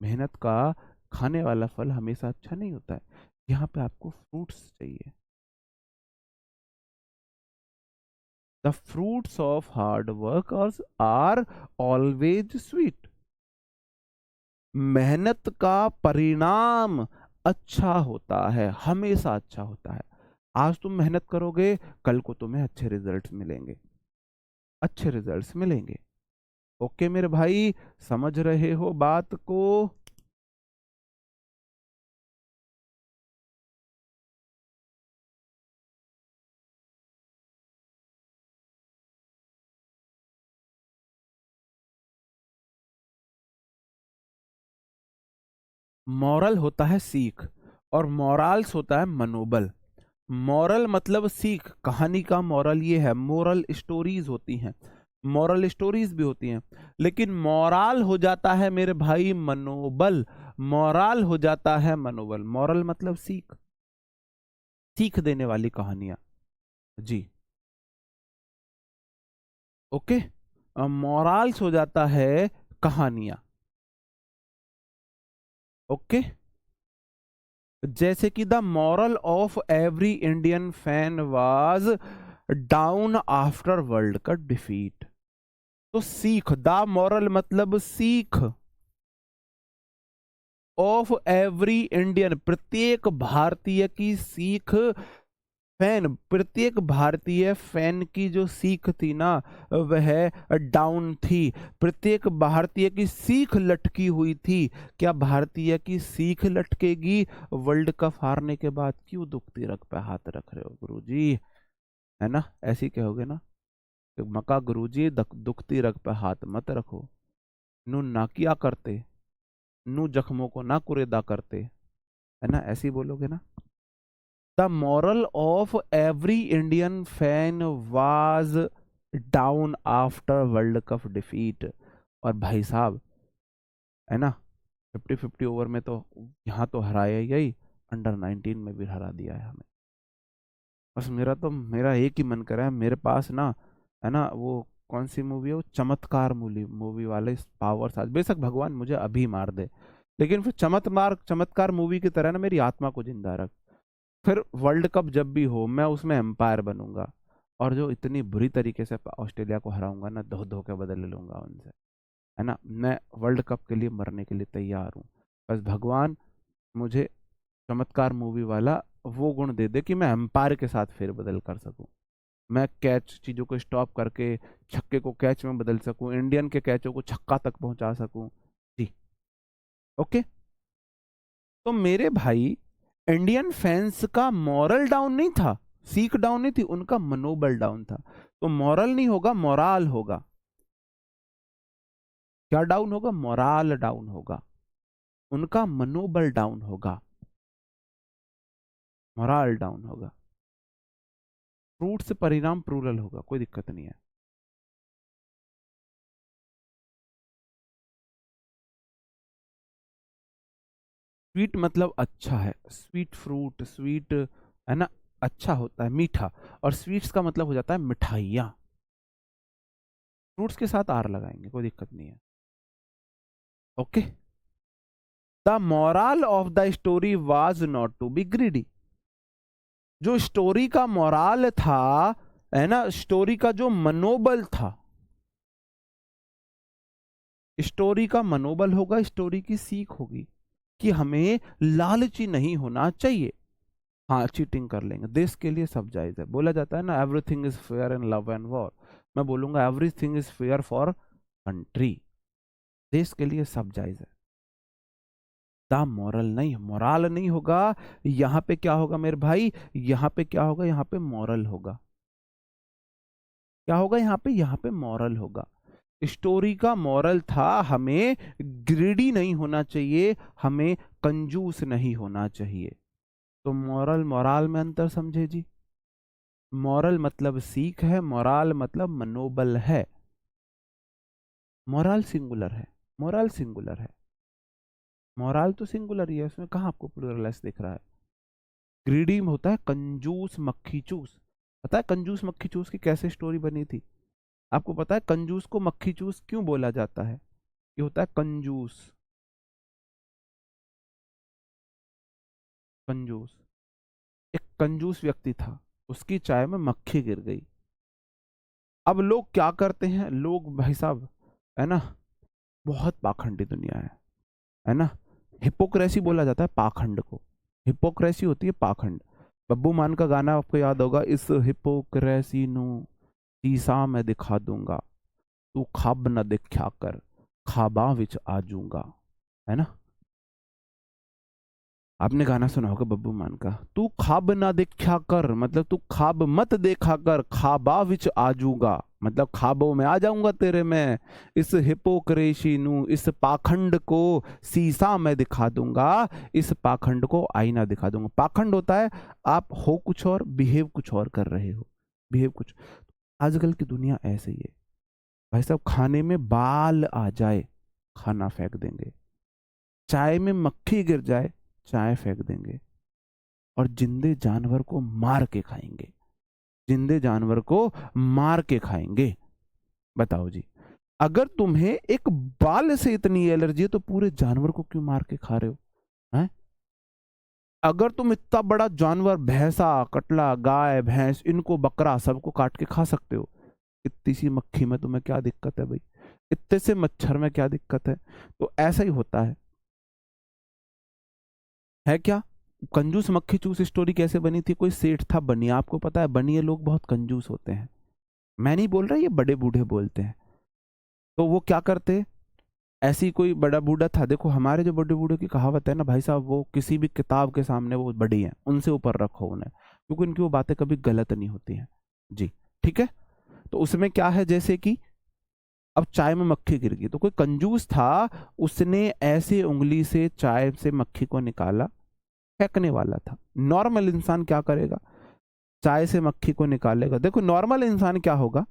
मेहनत का खाने वाला फल हमेशा अच्छा नहीं होता है, यहाँ पे आपको फ्रूट्स चाहिए। The fruits of hard workers are always sweet, मेहनत का परिणाम अच्छा होता है, हमेशा अच्छा होता है। आज तुम मेहनत करोगे, कल को तुम्हें अच्छे रिजल्ट्स मिलेंगे, अच्छे रिजल्ट्स मिलेंगे। ओके मेरे भाई, समझ रहे हो बात को? मॉरल होता है सीख, और मॉरल्स होता है मनोबल। मॉरल मतलब सीख, कहानी का मॉरल ये है। मोरल स्टोरीज होती हैं, मॉरल स्टोरीज भी होती हैं, लेकिन मोराल हो जाता है मेरे भाई मनोबल। मोराल हो जाता है मनोबल। मॉरल मतलब सीख, सीख देने वाली कहानियां। जी ओके। मोराल्स हो जाता है कहानियां। ओके। जैसे कि the moral of every Indian fan was down after world cup defeat. तो सीख, द मॉरल मतलब सीख, ऑफ एवरी इंडियन प्रत्येक भारतीय की सीख, फैन प्रत्येक भारतीय फैन की जो सीख थी ना वह डाउन थी। प्रत्येक भारतीय की सीख लटकी हुई थी। क्या भारतीय की सीख लटकेगी वर्ल्ड कप हारने के बाद? क्यों दुखती रग पे हाथ रख रहे हो गुरुजी, है ना? ऐसे ही कहोगे ना कि मका गुरुजी दुखती रग पे हाथ मत रखो, नू ना किया करते, नू जख्मों को ना कुरेदा करते, है ना? ऐसे ही बोलोगे ना। The moral of every Indian fan was down after world cup defeat. और भाई साहब, है ना, 50-50 ओवर में तो यहाँ तो हराया यही, अंडर 19 में भी हरा दिया है हमें। बस मेरा एक ही मन कर रहा है, मेरे पास ना, है ना, वो कौन सी मूवी है वो, चमत्कार मूवी मूवी वाले पावर साथ, बेशक भगवान मुझे अभी मार दे, लेकिन फिर चमत्कार मूवी की तरह ना मेरी आत्मा को जिंदा रख। फिर वर्ल्ड कप जब भी हो मैं उसमें एम्पायर बनूंगा, और जो इतनी बुरी तरीके से ऑस्ट्रेलिया को हराऊंगा ना, धो धो के बदल लूंगा उनसे, है ना। मैं वर्ल्ड कप के लिए मरने के लिए तैयार हूँ। बस भगवान मुझे चमत्कार मूवी वाला वो गुण दे दे कि मैं एम्पायर के साथ फेर बदल कर सकूं, मैं कैच चीजों को स्टॉप करके छक्के को कैच में बदल सकूं, इंडियन के कैचों को छक्का तक पहुंचा सकूं। जी ओके। तो मेरे भाई, इंडियन फैंस का मॉरल डाउन नहीं था, सीख डाउन नहीं थी, उनका मनोबल डाउन था। तो मॉरल नहीं होगा, मोराल होगा। क्या डाउन होगा? मोराल डाउन होगा, उनका मनोबल डाउन होगा, मोराल डाउन होगा। फ्रूट से परिणाम प्लूरल होगा, कोई दिक्कत नहीं है। स्वीट मतलब अच्छा है, स्वीट फ्रूट, स्वीट, है ना, अच्छा होता है, मीठा। और स्वीट्स का मतलब हो जाता है मिठाइयाँ। फ्रूट्स के साथ आर लगाएंगे, कोई दिक्कत नहीं है। Okay. The moral of the story was not to be greedy. जो स्टोरी का मोरल था, है ना, स्टोरी का जो मनोबल था, स्टोरी का मनोबल होगा, स्टोरी की सीख होगी कि हमें लालची नहीं होना चाहिए। हाँ, चीटिंग कर लेंगे, देश के लिए सब जायज है। बोला जाता है ना, everything is fair in love and war. मैं बोलूंगा everything is fair for country. देश के लिए सब जायज है। द मॉरल नहीं, मोराल नहीं होगा। यहाँ पे क्या होगा मेरे भाई? यहाँ पे क्या होगा? यहाँ पे मॉरल होगा। क्या होगा यहाँ पे? यहाँ पे मॉरल होगा। स्टोरी का मॉरल था हमें ग्रीडी नहीं होना चाहिए, हमें कंजूस नहीं होना चाहिए। तो मॉरल मोराल में अंतर समझे जी। मॉरल मतलब सीख है, मोराल मतलब मनोबल है। मोराल सिंगुलर है, मोराल सिंगुलर है। मोराल तो सिंगुलर ही है, उसमें कहाँ आपको प्लूरलाइज दिख रहा है? ग्रीडी में होता है कंजूस मक्खी चूस। पता है कंजूस मक्खी चूस की कैसे स्टोरी बनी थी? आपको पता है कंजूस को मक्खी चूस क्यों बोला जाता है? ये होता है कंजूस। कंजूस, एक कंजूस व्यक्ति था, उसकी चाय में मक्खी गिर गई। अब लोग क्या करते हैं, लोग भाई साहब, है ना, बहुत पाखंडी दुनिया है ना। हिपोक्रेसी बोला जाता है पाखंड को। हिपोक्रेसी होती है पाखंड। बब्बू मान का गाना आपको याद होगा, इस हिपोक्रेसी नु शीशा में दिखा दूंगा, तू खाब न दिखा कर, खाबा विच आ जाऊंगा, है ना। आपने गाना सुना होगा बब्बू मान का, तू खाब ना दिखा कर, मतलब तू खाब मत देखा कर, खाबा विच आ जाऊंगा। मतलब ख्वाबों में आ जाऊंगा तेरे में, इस हिपोक्रेसी नू, इस पाखंड को शीशा में दिखा दूंगा, इस पाखंड को आईना दिखा दूंगा। पाखंड होता है आप हो कुछ और, बिहेव कुछ और कर रहे हो, बिहेव कुछ। आजकल की दुनिया ऐसे ही है भाई साहब, खाने में बाल आ जाए खाना फेंक देंगे, चाय में मक्खी गिर जाए चाय फेंक देंगे, और जिंदे जानवर को मार के खाएंगे, जिंदे जानवर को मार के खाएंगे। बताओ जी, अगर तुम्हें एक बाल से इतनी एलर्जी है तो पूरे जानवर को क्यों मार के खा रहे हो? हैं? अगर तुम इतना बड़ा जानवर, भैंसा, कटला, गाय, भैंस, इनको, बकरा, सबको काट के खा सकते हो, इतनी सी मक्खी में तुम्हें क्या दिक्कत है भाई? इतने से मच्छर में क्या दिक्कत है? तो ऐसा ही होता है क्या? कंजूस मक्खी चूस स्टोरी कैसे बनी थी? कोई सेठ था बनिया, आपको पता है बनिए लोग बहुत कंजूस होते हैं, मैं नहीं बोल रहा, ये बड़े बूढ़े बोलते हैं। तो वो क्या करते, ऐसी कोई बड़ा बूढ़ा था, देखो हमारे जो बड़े बूढ़े की कहावत है ना भाई साहब, वो किसी भी किताब के सामने वो बड़ी है, उनसे ऊपर रखो उन्हें, क्योंकि उनकी वो बातें कभी गलत नहीं होती हैं जी। ठीक है, तो उसमें क्या है, जैसे कि अब चाय में मक्खी गिर गई, तो कोई कंजूस था, उसने ऐसे उंगली से चाय से मक्खी को निकाला, फेंकने वाला था। नॉर्मल इंसान क्या करेगा? चाय से मक्खी को निकालेगा। देखो नॉर्मल इंसान क्या होगा,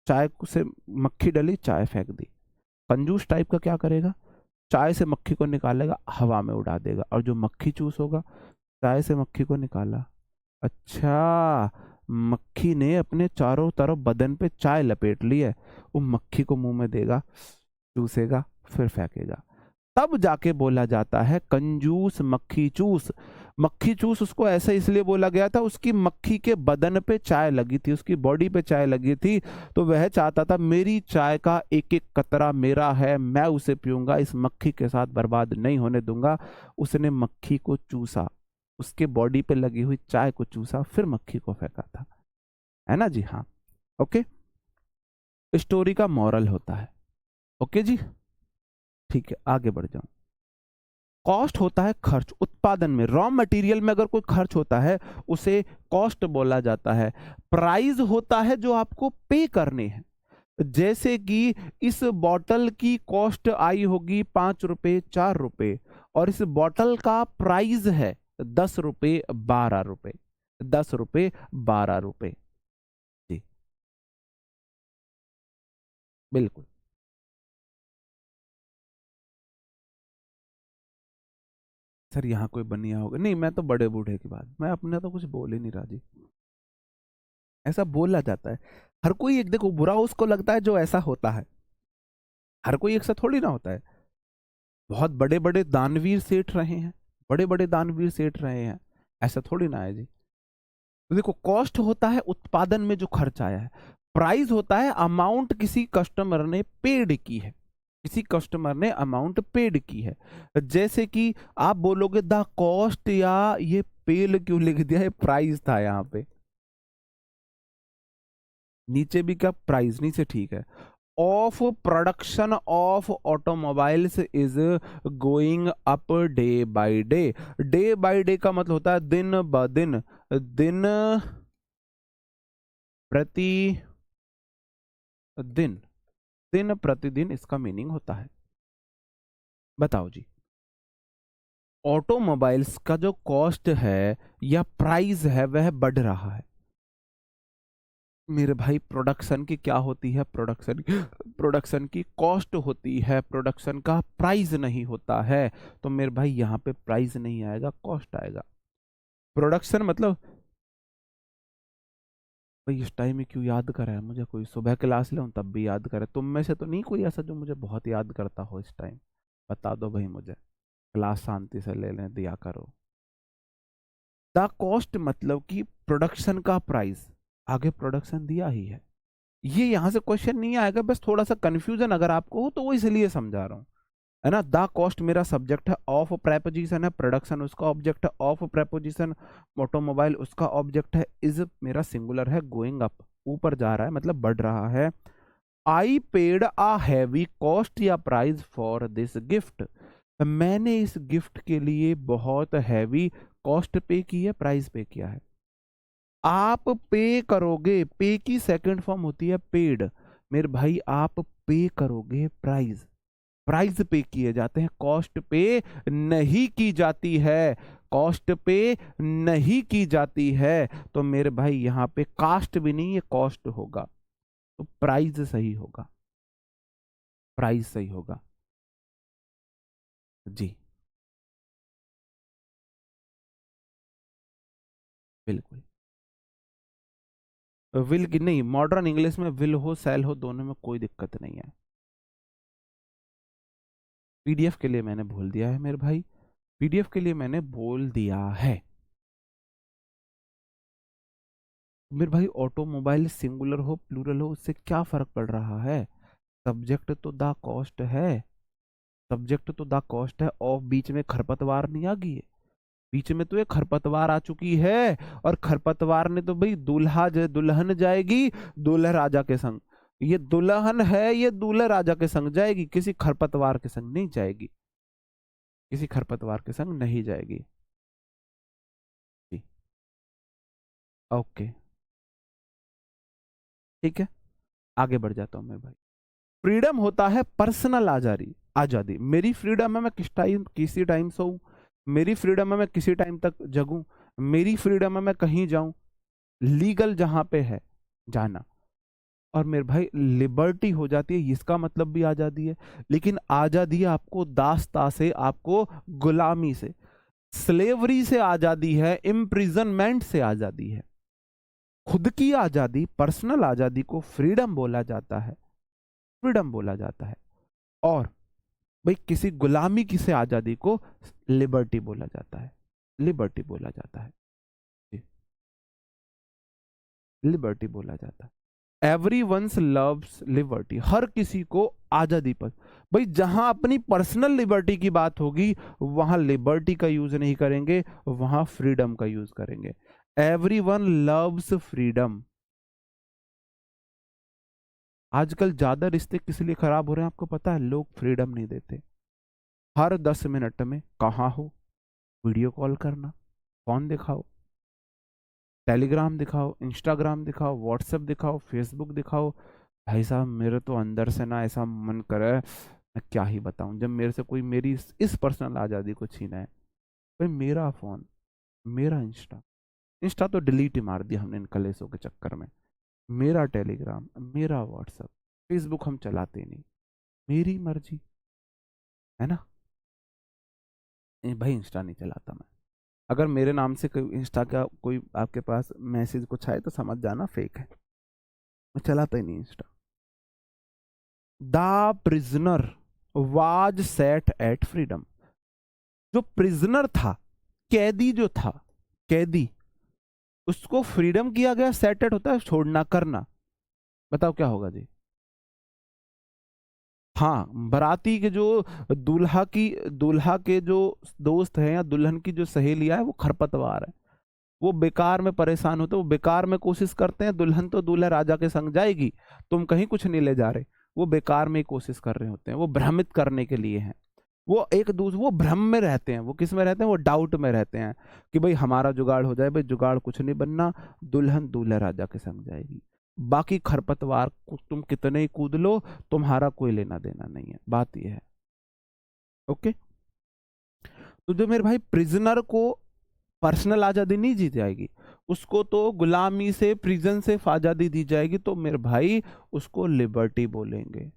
चाय से मक्खी डली, चाय फेंक दी। कंजूस टाइप का क्या करेगा, चाय से मक्खी को निकालेगा, हवा में उड़ा देगा। और जो मक्खी चूस होगा, चाय से मक्खी को निकाला, अच्छा मक्खी ने अपने चारों तरफ बदन पे चाय लपेट ली है, वो मक्खी को मुंह में देगा, चूसेगा, फिर फेंकेगा। तब जाके बोला जाता है कंजूस मक्खी चूस। मक्खी चूस उसको ऐसा इसलिए बोला गया था, उसकी मक्खी के बदन पे चाय लगी थी, उसकी बॉडी पे चाय लगी थी, तो वह चाहता था मेरी चाय का एक एक कतरा मेरा है, मैं उसे पीऊंगा, इस मक्खी के साथ बर्बाद नहीं होने दूंगा। उसने मक्खी को चूसा, उसके बॉडी पे लगी हुई चाय को चूसा, फिर मक्खी को फेंका था, है ना जी? हाँ, ओके, स्टोरी का मॉरल होता है। ओके जी, ठीक है, आगे बढ़ जाऊं। कॉस्ट होता है खर्च, उत्पादन में, रॉ मटेरियल में अगर कोई खर्च होता है उसे कॉस्ट बोला जाता है। प्राइस होता है जो आपको पे करने हैं, जैसे कि इस बॉटल की कॉस्ट आई होगी 5 रुपए, 4 रुपए, और इस बॉटल का प्राइस है 10 रुपए, 12 रुपए, 10 रुपए, 12 रुपए। जी बिल्कुल। सर यहाँ कोई बनिया होगा नहीं, मैं तो बड़े बूढ़े की बात, मैं अपने तो कुछ बोल ही नहीं रहा जी, ऐसा बोला जाता है। हर कोई एक, देखो बुरा उसको लगता है जो ऐसा होता है, हर कोई एक सा थोड़ी ना होता है। बहुत बड़े बड़े दानवीर सेठ रहे हैं, बड़े बड़े दानवीर सेठ रहे हैं, ऐसा थोड़ी ना है जी। तो देखो कॉस्ट होता है उत्पादन में जो खर्च आया है, प्राइस होता है अमाउंट किसी कस्टमर ने पेड की है, किसी कस्टमर ने अमाउंट पेड की है। जैसे कि आप बोलोगे द कॉस्ट, या ये पेल क्यों लिख दिया है, प्राइस था यहाँ पे, नीचे भी क्या प्राइस, नीचे ठीक है। Of production of automobiles is going up day by day. Day by day का मतलब होता है दिन ब दिन, दिन प्रति दिन, दिन प्रतिदिन इसका मीनिंग होता है। बताओ जी, ऑटोमोबाइल्स का जो कॉस्ट है या प्राइस है वह बढ़ रहा है। मेरे भाई प्रोडक्शन की क्या होती है, प्रोडक्शन की कॉस्ट होती है, प्रोडक्शन का प्राइस नहीं होता है। तो मेरे भाई यहाँ पे प्राइस नहीं आएगा, कॉस्ट आएगा। प्रोडक्शन मतलब, भाई इस टाइम में क्यों याद कर रहा है मुझे, कोई सुबह क्लास ले तब भी याद करे? तुम में से तो नहीं कोई ऐसा जो मुझे बहुत याद करता हो इस टाइम? बता दो भाई मुझे, क्लास शांति से ले लें दिया करो। द कॉस्ट मतलब कि प्रोडक्शन का प्राइस, आगे प्रोडक्शन दिया ही है, ये यहां से क्वेश्चन नहीं आएगा, बस थोड़ा सा कंफ्यूजन अगर आपको हो तो वो इसलिए समझा रहा हूं, है ना। द कॉस्ट मेरा सब्जेक्ट है, ऑफ प्रेपोजिशन है, प्रोडक्शन उसका ऑब्जेक्ट है, ऑफ प्रेपोजिशन ऑटोमोबाइल उसका ऑब्जेक्ट है, इज मेरा सिंगुलर है, गोइंग अप ऊपर जा रहा है मतलब बढ़ रहा है। I paid a heavy cost या प्राइस फॉर दिस गिफ्ट, मैंने इस गिफ्ट के लिए बहुत हैवी कॉस्ट पे की है, प्राइस पे किया है। आप पे करोगे, पे की सेकंड फॉर्म होती है पेड। मेरे भाई आप पे करोगे प्राइस, प्राइस पे किए जाते हैं, कॉस्ट पे नहीं की जाती है, कॉस्ट पे नहीं की जाती है। तो मेरे भाई यहाँ पे कास्ट भी नहीं, ये कॉस्ट होगा, तो प्राइस सही होगा, प्राइस सही होगा जी, बिल्कुल। विल की नहीं, मॉडर्न इंग्लिश में विल हो सेल हो दोनों में कोई दिक्कत नहीं है। पीडीएफ के लिए मैंने बोल दिया है मेरे भाई, पीडीएफ के लिए मैंने बोल दिया है मेरे भाई। ऑटोमोबाइल सिंगुलर हो प्लूरल हो उससे क्या फर्क पड़ रहा है, सब्जेक्ट तो द कॉस्ट है, सब्जेक्ट तो द कॉस्ट है, और बीच में खरपतवार नहीं आ गई है, बीच में तो ये खरपतवार आ चुकी है, और खरपतवार ने तो भाई दुल्हन जाएगी दूल्हा राजा के संग, ये दुल्हन है, ये दूल्हा राजा के संग जाएगी, किसी खरपतवार के संग नहीं जाएगी, किसी खरपतवार के संग नहीं जाएगी जी। ओके, ठीक है, आगे बढ़ जाता हूं मैं भाई। फ्रीडम होता है पर्सनल आजादी, आजादी। मेरी फ्रीडम है मैं किस टाइम किसी टाइम सोऊं, मेरी फ्रीडम है मैं किसी टाइम तक जगूं, मेरी फ्रीडम है मैं कहीं जाऊं, लीगल जहां पे है जाना। और मेरे भाई लिबर्टी हो जाती है, इसका मतलब भी आजादी है, लेकिन आजादी आपको दासता से, आपको गुलामी से, स्लेवरी से आजादी है, इम्प्रिजनमेंट से आजादी है। खुद की आजादी, पर्सनल आजादी को फ्रीडम बोला जाता है, फ्रीडम बोला जाता है। और भाई किसी गुलामी की से आजादी को लिबर्टी बोला जाता है, लिबर्टी बोला जाता है जी, लिबर्टी बोला जाता है। एवरी वंस लव्स लिबर्टी, हर किसी को आजादी पर। भाई जहां अपनी पर्सनल लिबर्टी की बात होगी वहां लिबर्टी का यूज नहीं करेंगे, वहां फ्रीडम का यूज करेंगे। Every one loves freedom. आजकल ज्यादा रिश्ते किस लिए खराब हो रहे हैं आपको पता है, लोग फ्रीडम नहीं देते। हर 10 मिनट में कहाँ हो, वीडियो कॉल करना, फोन दिखाओ, टेलीग्राम दिखाओ, इंस्टाग्राम दिखाओ, व्हाट्सएप दिखाओ, फेसबुक दिखाओ। भाई साहब मेरे तो अंदर से ना ऐसा मन करे, मैं क्या ही बताऊं, जब मेरे से कोई मेरी इस पर्सनल आज़ादी को छीना है। भाई मेरा फोन, मेरा इंस्टा, इंस्टा तो डिलीट ही मार दिया हमने इन कलेसों के चक्कर में, मेरा टेलीग्राम, मेरा व्हाट्सएप, फेसबुक हम चलाते ही नहीं, मेरी मर्जी, है ना। भाई इंस्टा नहीं चलाता मैं, अगर मेरे नाम से कोई इंस्टा का कोई आपके पास मैसेज कुछ आए तो समझ जाना फेक है, मैं चलाता ही नहीं insta. The prisoner was set at freedom, जो प्रिजनर था, कैदी जो था, कैदी, उसको फ्रीडम किया गया, सेट एट होता है छोड़ना, करना। बताओ क्या होगा जी। हाँ, बाराती के जो दूल्हा के जो दोस्त हैं या दुल्हन की जो सहेलियां है वो खरपतवार है, वो बेकार में परेशान होते, वो बेकार में कोशिश करते हैं, दुल्हन तो दूल्हा राजा के संग जाएगी, तुम कहीं कुछ नहीं ले जा रहे, वो बेकार में ही कोशिश कर रहे होते हैं, वो भ्रमित करने के लिए हैं, वो एक दूसरे, वो भ्रम में रहते हैं, वो किस में रहते हैं, वो डाउट में रहते हैं कि भाई हमारा जुगाड़ हो जाए, भाई जुगाड़ कुछ नहीं बनना, दुल्हन दूल्हा राजा के संग जाएगी, बाकी खरपतवार को तुम कितने ही कूद लो, तुम्हारा कोई लेना देना नहीं है, बात यह है। ओके, तो जो मेरे भाई प्रिजनर को पर्सनल आजादी नहीं दी जाएगी, उसको तो गुलामी से, प्रिजन से आजादी दी जाएगी, तो मेरे भाई उसको लिबर्टी बोलेंगे।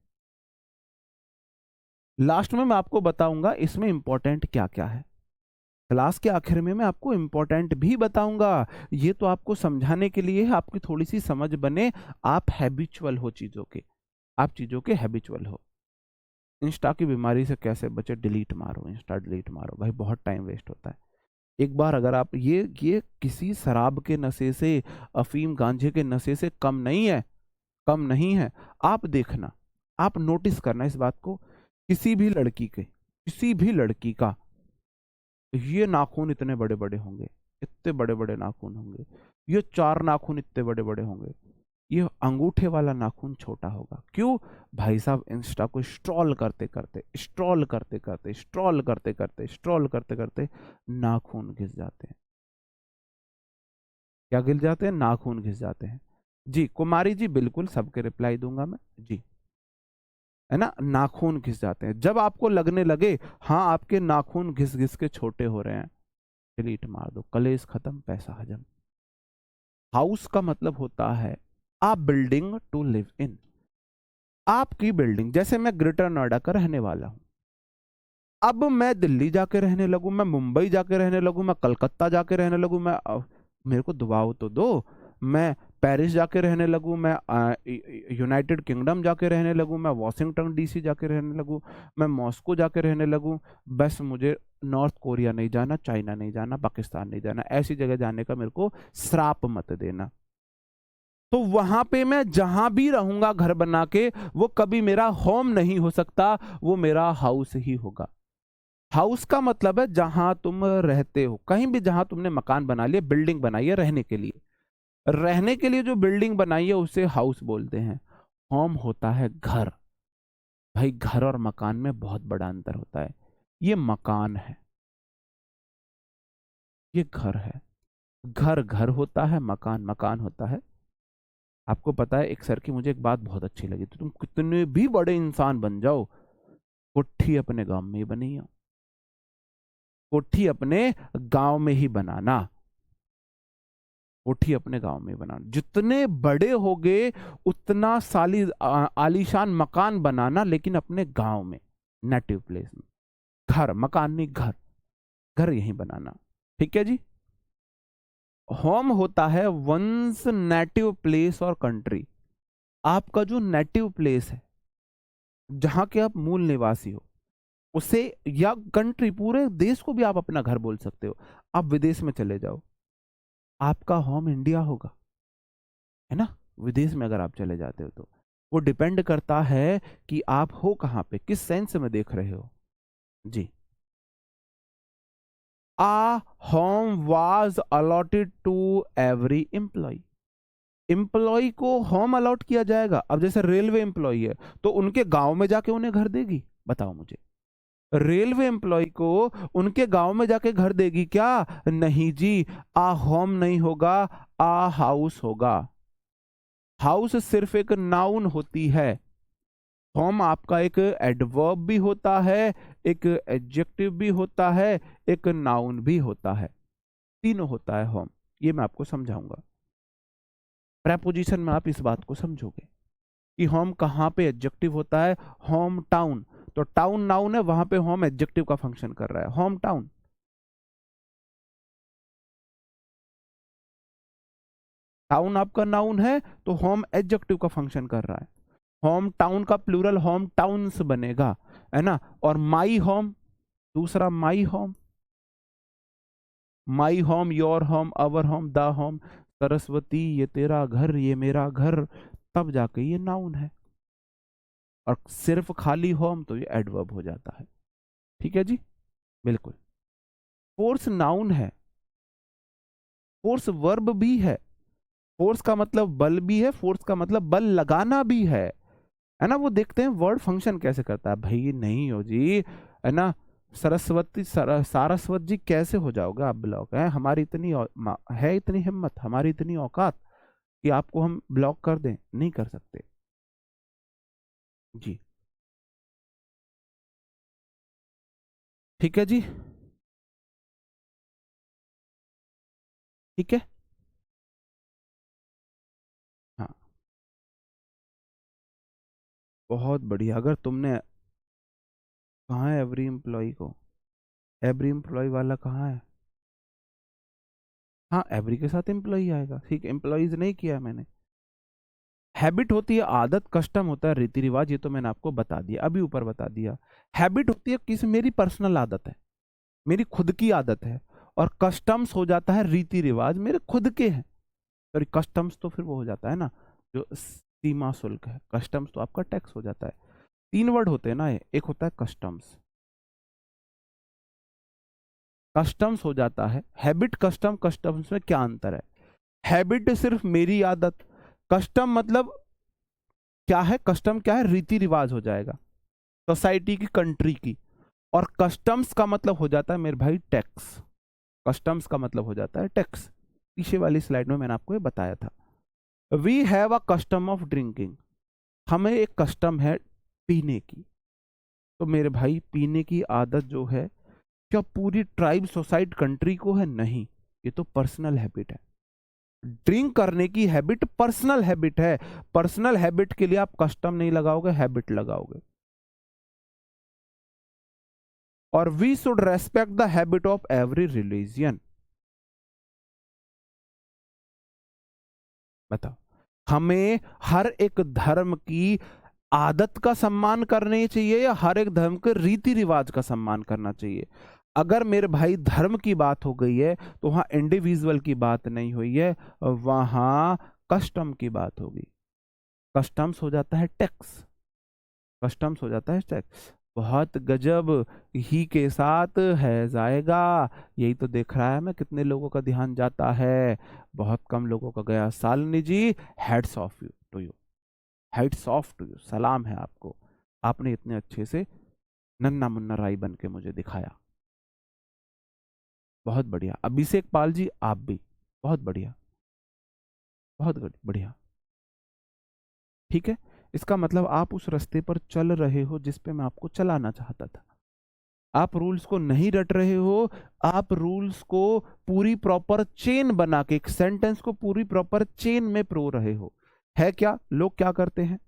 लास्ट में मैं आपको बताऊंगा इसमें इंपॉर्टेंट क्या क्या है, क्लास के आखिर में मैं आपको इंपॉर्टेंट भी बताऊंगा, ये तो आपको समझाने के लिए है, आपकी थोड़ी सी समझ बने, आप हैबिचुअल हो चीजों के, आप चीजों के हैबिचुअल हो। इंस्टा की बीमारी से कैसे बचे, डिलीट मारो, इंस्टा डिलीट मारो भाई, बहुत टाइम वेस्ट होता है। एक बार अगर आप ये किसी शराब के नशे से, अफीम गांजे के नशे से कम नहीं है, कम नहीं है। आप देखना, आप नोटिस करना इस बात को, किसी भी लड़की के, किसी भी लड़की का ये नाखून इतने बड़े बड़े होंगे, इतने बड़े बड़े नाखून होंगे, ये 4 नाखून इतने बड़े बड़े होंगे, ये अंगूठे वाला नाखून छोटा होगा। क्यों भाई साहब, इंस्टा को स्क्रॉल करते करते, स्क्रॉल करते करते, स्क्रॉल करते करते, स्क्रॉल करते करते नाखून घिस जाते हैं। क्या गिर जाते हैं? नाखून घिस जाते हैं। जी कुमारी जी, बिल्कुल सबके रिप्लाई दूंगा मैं जी, है ना, नाखून घिस जाते हैं। जब आपको लगने लगे हाँ आपके नाखून घिस घिस के छोटे हो रहे हैं, डिलीट मार दो, कलेश खत्म, पैसा हजम। हाउस का मतलब होता है अ बिल्डिंग टू लिव इन, आपकी बिल्डिंग। जैसे मैं ग्रेटर नोएडा का रहने वाला हूं, अब मैं दिल्ली जाके रहने लगूं, मैं मुंबई जाके रहने लगूं, मैं कलकत्ता जाके रहने लगूं, मैं मेरे को दुआओ तो दो, मैं पेरिस जाके रहने लगूं, मैं यूनाइटेड किंगडम जाके रहने लगूं, मैं वॉशिंगटन डीसी जाके रहने लगूं, मैं मॉस्को जाके रहने लगूं, बस मुझे नॉर्थ कोरिया नहीं जाना, चाइना नहीं जाना, पाकिस्तान नहीं जाना, ऐसी जगह जाने का मेरे को श्राप मत देना। तो वहां पे मैं जहां भी रहूंगा घर बना के, वो कभी मेरा होम नहीं हो सकता, वो मेरा हाउस ही होगा। हाउस का मतलब है जहां तुम रहते हो, कहीं भी जहां तुमने मकान बना लिया, बिल्डिंग बनाई है रहने के लिए, रहने के लिए जो बिल्डिंग बनाई है उसे हाउस बोलते हैं। होम होता है घर। भाई घर और मकान में बहुत बड़ा अंतर होता है। ये मकान है, ये घर है। घर घर होता है, मकान मकान होता है। आपको पता है एक सर की मुझे एक बात बहुत अच्छी लगी, तो तुम कितने भी बड़े इंसान बन जाओ, कोठी अपने गांव में ही बनी हो, कोठी अपने गांव में ही बनाना, कोठी अपने गांव में बनाना। जितने बड़े होगे उतना आलीशान मकान बनाना, लेकिन अपने गांव में, नेटिव प्लेस में। घर, मकान नहीं, घर, घर यहीं बनाना। ठीक है जी। होम होता है वंस नेटिव प्लेस और कंट्री, आपका जो नेटिव प्लेस है, जहां के आप मूल निवासी हो, उसे, या कंट्री, पूरे देश को भी आप अपना घर बोल सकते हो। आप विदेश में चले जाओ, आपका होम इंडिया होगा, है ना। विदेश में अगर आप चले जाते हो तो वो डिपेंड करता है कि आप हो कहां पे, किस सेंस में देख रहे हो जी। A home was allotted to every employ, employ को होम अलॉट किया जाएगा। अब जैसे रेलवे एम्प्लॉय है, तो उनके गांव में जाके उन्हें घर देगी? बताओ मुझे, रेलवे एम्प्लॉय को उनके गांव में जाके घर देगी क्या? नहीं जी। आ होम नहीं होगा, आ हाउस होगा। हाउस सिर्फ एक नाउन होती है, होम आपका एक एडवर्ब भी होता है, एक एडजेक्टिव भी होता है, एक नाउन भी होता है, तीनों होता है होम। ये मैं आपको समझाऊंगा। प्रेपोजिशन में आप इस बात को समझोगे कि होम कहाँ पे एडजेक्टिव होता है। होम टाउन, तो टाउन नाउन है, वहां पे होम एडजेक्टिव का फंक्शन कर रहा है, होम टाउन। टाउन आपका नाउन है, तो होम एडजेक्टिव का फंक्शन कर रहा है। होम टाउन का प्लूरल होम टाउन्स बनेगा, है ना। और माई होम, दूसरा my home, my home, your home, our home, the home, Saraswati ये तेरा घर, ये मेरा घर, तब जाके ये नाउन है। और सिर्फ खाली होम तो ये एडवर्ब हो जाता है। ठीक है जी, बिल्कुल। फोर्स नाउन है, फोर्स वर्ब भी है। फोर्स का मतलब बल भी है, फोर्स का मतलब बल लगाना भी है ना। वो देखते हैं वर्ड फंक्शन कैसे करता है। भाई नहीं हो जी, है ना। सरस्वती सारस्वत जी कैसे हो जाओगे आप ब्लॉक? है हमारी इतनी है इतनी हिम्मत, हमारी इतनी औकात कि आपको हम ब्लॉक कर दें? नहीं कर सकते जी। ठीक है जी, ठीक है। हाँ, बहुत बढ़िया। अगर तुमने, कहाँ है एवरी एम्प्लॉय को, एवरी एम्प्लॉय वाला कहाँ है? हाँ, एवरी के साथ एम्प्लॉय आएगा, ठीक। एम्प्लॉयज नहीं किया है मैंने। हैबिट होती है आदत, कस्टम होता है रीति रिवाज, ये तो मैंने आपको बता दिया, अभी ऊपर बता दिया। हैबिट होती है किस, मेरी पर्सनल आदत है, मेरी खुद की आदत है। और कस्टम्स हो जाता है रीति रिवाज, मेरे खुद के हैं। सॉरी, कस्टम्स तो फिर वो हो जाता है ना जो सीमा शुल्क है, कस्टम्स तो आपका टैक्स हो जाता है। तीन वर्ड होते हैं ना ये, एक होता है कस्टम्स, कस्टम्स हो जाता है। हैबिट, कस्टम, कस्टम्स में क्या अंतर है? हैबिट सिर्फ मेरी आदत, कस्टम मतलब क्या है, कस्टम क्या है, रीति रिवाज हो जाएगा, सोसाइटी की, कंट्री की। और कस्टम्स का मतलब हो जाता है मेरे भाई टैक्स, कस्टम्स का मतलब हो जाता है टैक्स। पीछे वाली स्लाइड में मैंने आपको ये बताया था। We have a custom of drinking, हमें एक कस्टम है पीने की। तो मेरे भाई पीने की आदत जो है क्या पूरी ट्राइब सोसाइटी कंट्री को है? नहीं, ये तो पर्सनल हैबिट है। ड्रिंक करने की हैबिट पर्सनल हैबिट है। पर्सनल हैबिट के लिए आप कस्टम नहीं लगाओगे, हैबिट लगाओगे। और we should respect the habit of every religion. बताओ, हमें हर एक धर्म की आदत का सम्मान करना चाहिए या हर एक धर्म के रीति रिवाज का सम्मान करना चाहिए? अगर मेरे भाई धर्म की बात हो गई है तो वहां इंडिविजुअल की बात नहीं हुई है, वहां कस्टम की बात होगी। कस्टम्स हो जाता है टैक्स, कस्टम्स हो जाता है टैक्स। बहुत गजब ही के साथ है जाएगा। यही तो देख रहा है मैं, कितने लोगों का ध्यान जाता है, बहुत कम लोगों का गया। Shalini ji, heads off you to you, heads off to you, सलाम है आपको। आपने इतने अच्छे से नन्ना मुन्ना राई बन के मुझे दिखाया, बहुत बढ़िया। अभिषेक पाल जी आप भी बहुत बढ़िया, बहुत बढ़िया। ठीक है, इसका मतलब आप उस रास्ते पर चल रहे हो जिस पे मैं आपको चलाना चाहता था। आप रूल्स को नहीं रट रहे हो, आप रूल्स को पूरी प्रॉपर चेन बना के, एक सेंटेंस को पूरी प्रॉपर चेन में प्रो रहे हो। है क्या, लोग क्या करते हैं,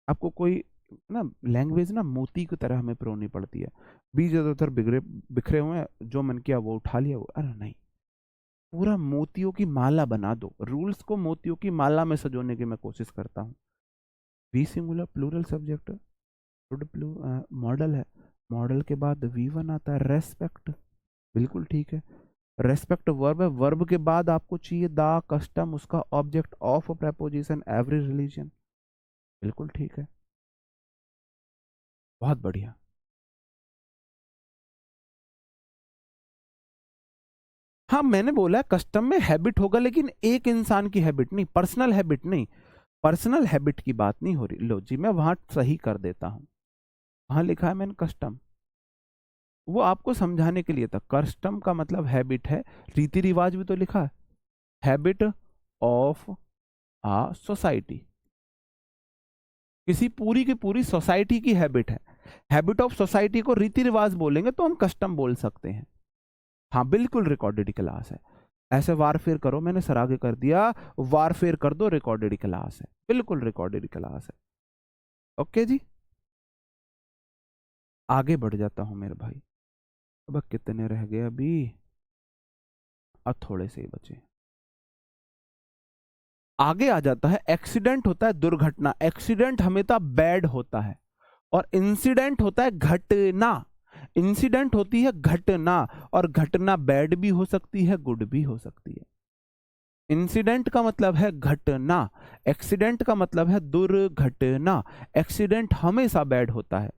आपको कोई ना लैंग्वेज ना मोती की तरह हमें प्रोनी पड़ती है। बीज इधर उधर बिगड़े बिखरे हुए हैं, जो मन किया वो उठा लिया, वो अरे नहीं, पूरा मोतियों की माला बना दो। रूल्स को मोतियों की माला में सजोने की मैं कोशिश करता हूँ। We singular plural subject, model है, मॉडल के बाद वी वन आता है, रेस्पेक्ट, बिल्कुल ठीक है। रेस्पेक्ट वर्ब है, वर्ब के बाद आपको चाहिए द कस्टम, उसका object of preposition every religion, बिल्कुल ठीक है, बहुत बढ़िया। हाँ मैंने बोला कस्टम में हैबिट होगा, लेकिन एक इंसान की हैबिट नहीं, पर्सनल हैबिट नहीं, पर्सनल हैबिट की बात नहीं हो रही। लो जी, मैं वहां सही कर देता हूं, वहां लिखा है मैंने कस्टम, वो आपको समझाने के लिए था। कस्टम का मतलब हैबिट है, रीति रिवाज भी तो लिखा है, हैबिट ऑफ आ सोसाइटी, किसी पूरी की पूरी सोसाइटी की हैबिट है। हैबिट ऑफ सोसाइटी को रीति रिवाज बोलेंगे तो हम कस्टम बोल सकते हैं। हाँ बिल्कुल रिकॉर्डेड क्लास है, ऐसे वारफेर करो, मैंने सर आगे कर दिया, वारफेर कर दो, रिकॉर्डेड क्लास है, बिल्कुल रिकॉर्डेड क्लास है। ओके जी, आगे बढ़ जाता हूं मेरे भाई। अब कितने रह गए अभी, अब थोड़े से ही बचे। आगे आ जाता है, एक्सीडेंट होता है दुर्घटना, एक्सीडेंट हमेशा बैड होता है, और इंसिडेंट होता है घटना। इंसिडेंट होती है घटना, और घटना बैड भी हो सकती है, गुड भी हो सकती है। इंसिडेंट का मतलब है घटना, एक्सीडेंट का मतलब है दुर्घटना। एक्सीडेंट हमेशा बैड होता है,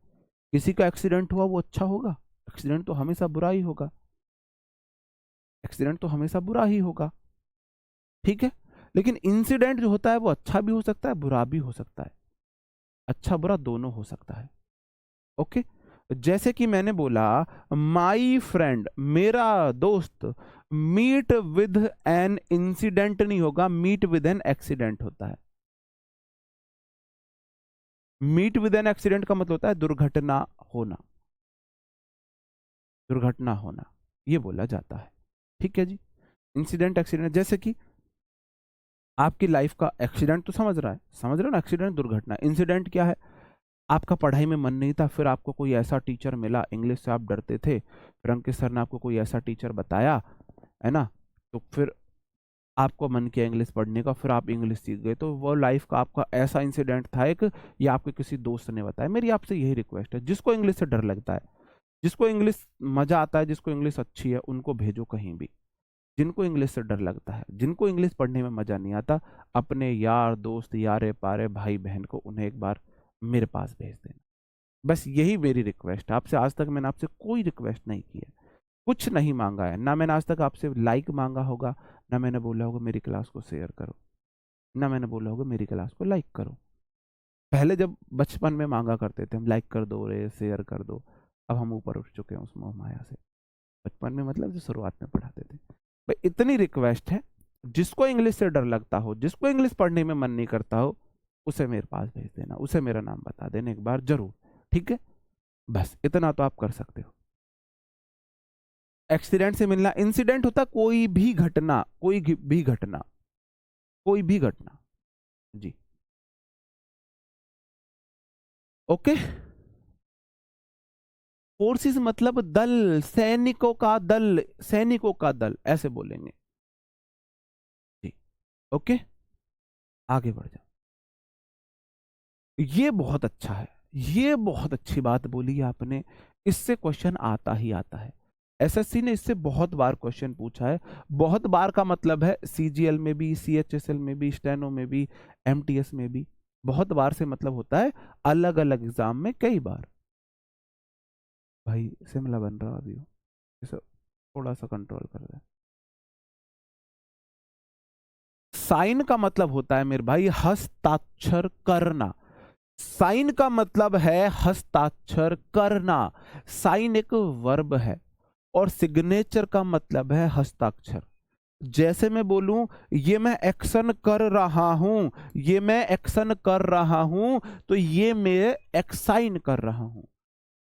किसी का एक्सीडेंट हुआ वो अच्छा होगा? एक्सीडेंट तो हमेशा बुरा ही होगा, एक्सीडेंट तो हमेशा बुरा ही होगा, ठीक है। लेकिन इंसिडेंट जो होता है वो अच्छा भी हो सकता है, बुरा भी हो सकता है, अच्छा बुरा दोनों हो सकता है। ओके, जैसे कि मैंने बोला, माई फ्रेंड, मेरा दोस्त, मीट विद एन इंसिडेंट नहीं होगा, मीट विद एन एक्सीडेंट होता है। मीट विद एन एक्सीडेंट का मतलब होता है दुर्घटना होना, दुर्घटना होना, ये बोला जाता है, ठीक है जी। इंसिडेंट एक्सीडेंट, जैसे कि आपकी लाइफ का एक्सीडेंट तो समझ रहा है, समझ रहे हो ना, एक्सीडेंट दुर्घटना। इंसिडेंट क्या है, आपका पढ़ाई में मन नहीं था, फिर आपको कोई ऐसा टीचर मिला, इंग्लिश से आप डरते थे, फिर अंकित सर ने आपको कोई ऐसा टीचर बताया, है ना, तो फिर आपको मन किया इंग्लिश पढ़ने का, फिर आप इंग्लिश सीख गए, तो वो लाइफ का आपका ऐसा इंसिडेंट था एक, या आपके किसी दोस्त ने बताया। मेरी आपसे यही रिक्वेस्ट है, जिसको इंग्लिश से डर लगता है, जिसको इंग्लिश मजा आता है, जिसको इंग्लिश अच्छी है, उनको भेजो कहीं भी। जिनको इंग्लिश से डर लगता है, जिनको इंग्लिश पढ़ने में मजा नहीं आता, अपने यार दोस्त, यारे पारे, भाई बहन को उन्हें एक बार मेरे पास भेज देना। बस यही मेरी रिक्वेस्ट है आपसे। आज तक मैंने आपसे कोई रिक्वेस्ट नहीं की है, कुछ नहीं मांगा है, ना मैंने आज तक आपसे लाइक मांगा होगा, ना मैंने बोला होगा मेरी क्लास को शेयर करो, ना मैंने बोला होगा मेरी क्लास को लाइक करो। पहले जब बचपन में मांगा करते थे हम, लाइक कर दो रे, शेयर कर दो, अब हम ऊपर उठ चुके हैं उस मोह माया से। बचपन में मतलब जो शुरुआत में पढ़ाते थे। भाई इतनी रिक्वेस्ट है, जिसको इंग्लिश से डर लगता हो, जिसको इंग्लिश पढ़ने में मन नहीं करता हो, उसे मेरे पास भेज देना, उसे मेरा नाम बता देना एक बार जरूर, ठीक है। बस इतना तो आप कर सकते हो। एक्सीडेंट से मिलना, इंसिडेंट होता कोई भी घटना, कोई भी घटना, कोई भी घटना। जी ओके। फोर्सेस मतलब दल, सैनिकों का दल, सैनिकों का दल ऐसे बोलेंगे। जी ओके, आगे बढ़ जाओ। ये बहुत अच्छा है, ये बहुत अच्छी बात बोली आपने, इससे क्वेश्चन आता ही आता है। एसएससी ने इससे बहुत बार क्वेश्चन पूछा है। बहुत बार का मतलब है सीजीएल में भी, सीएचएसएल में भी, स्टेनो में भी, एमटीएस में भी। बहुत बार से मतलब होता है अलग अलग एग्जाम में कई बार। भाई शिमला बन रहा अभी हो, इसे थोड़ा सा कंट्रोल कर दे। साइन का मतलब होता है मेरे भाई हस्ताक्षर करना। साइन का मतलब है हस्ताक्षर करना। साइन एक वर्ब है और सिग्नेचर का मतलब है हस्ताक्षर। जैसे मैं बोलूं ये मैं एक्शन कर रहा हूं, ये मैं एक्शन कर रहा हूं, तो ये मैं एक्साइन कर रहा हूं।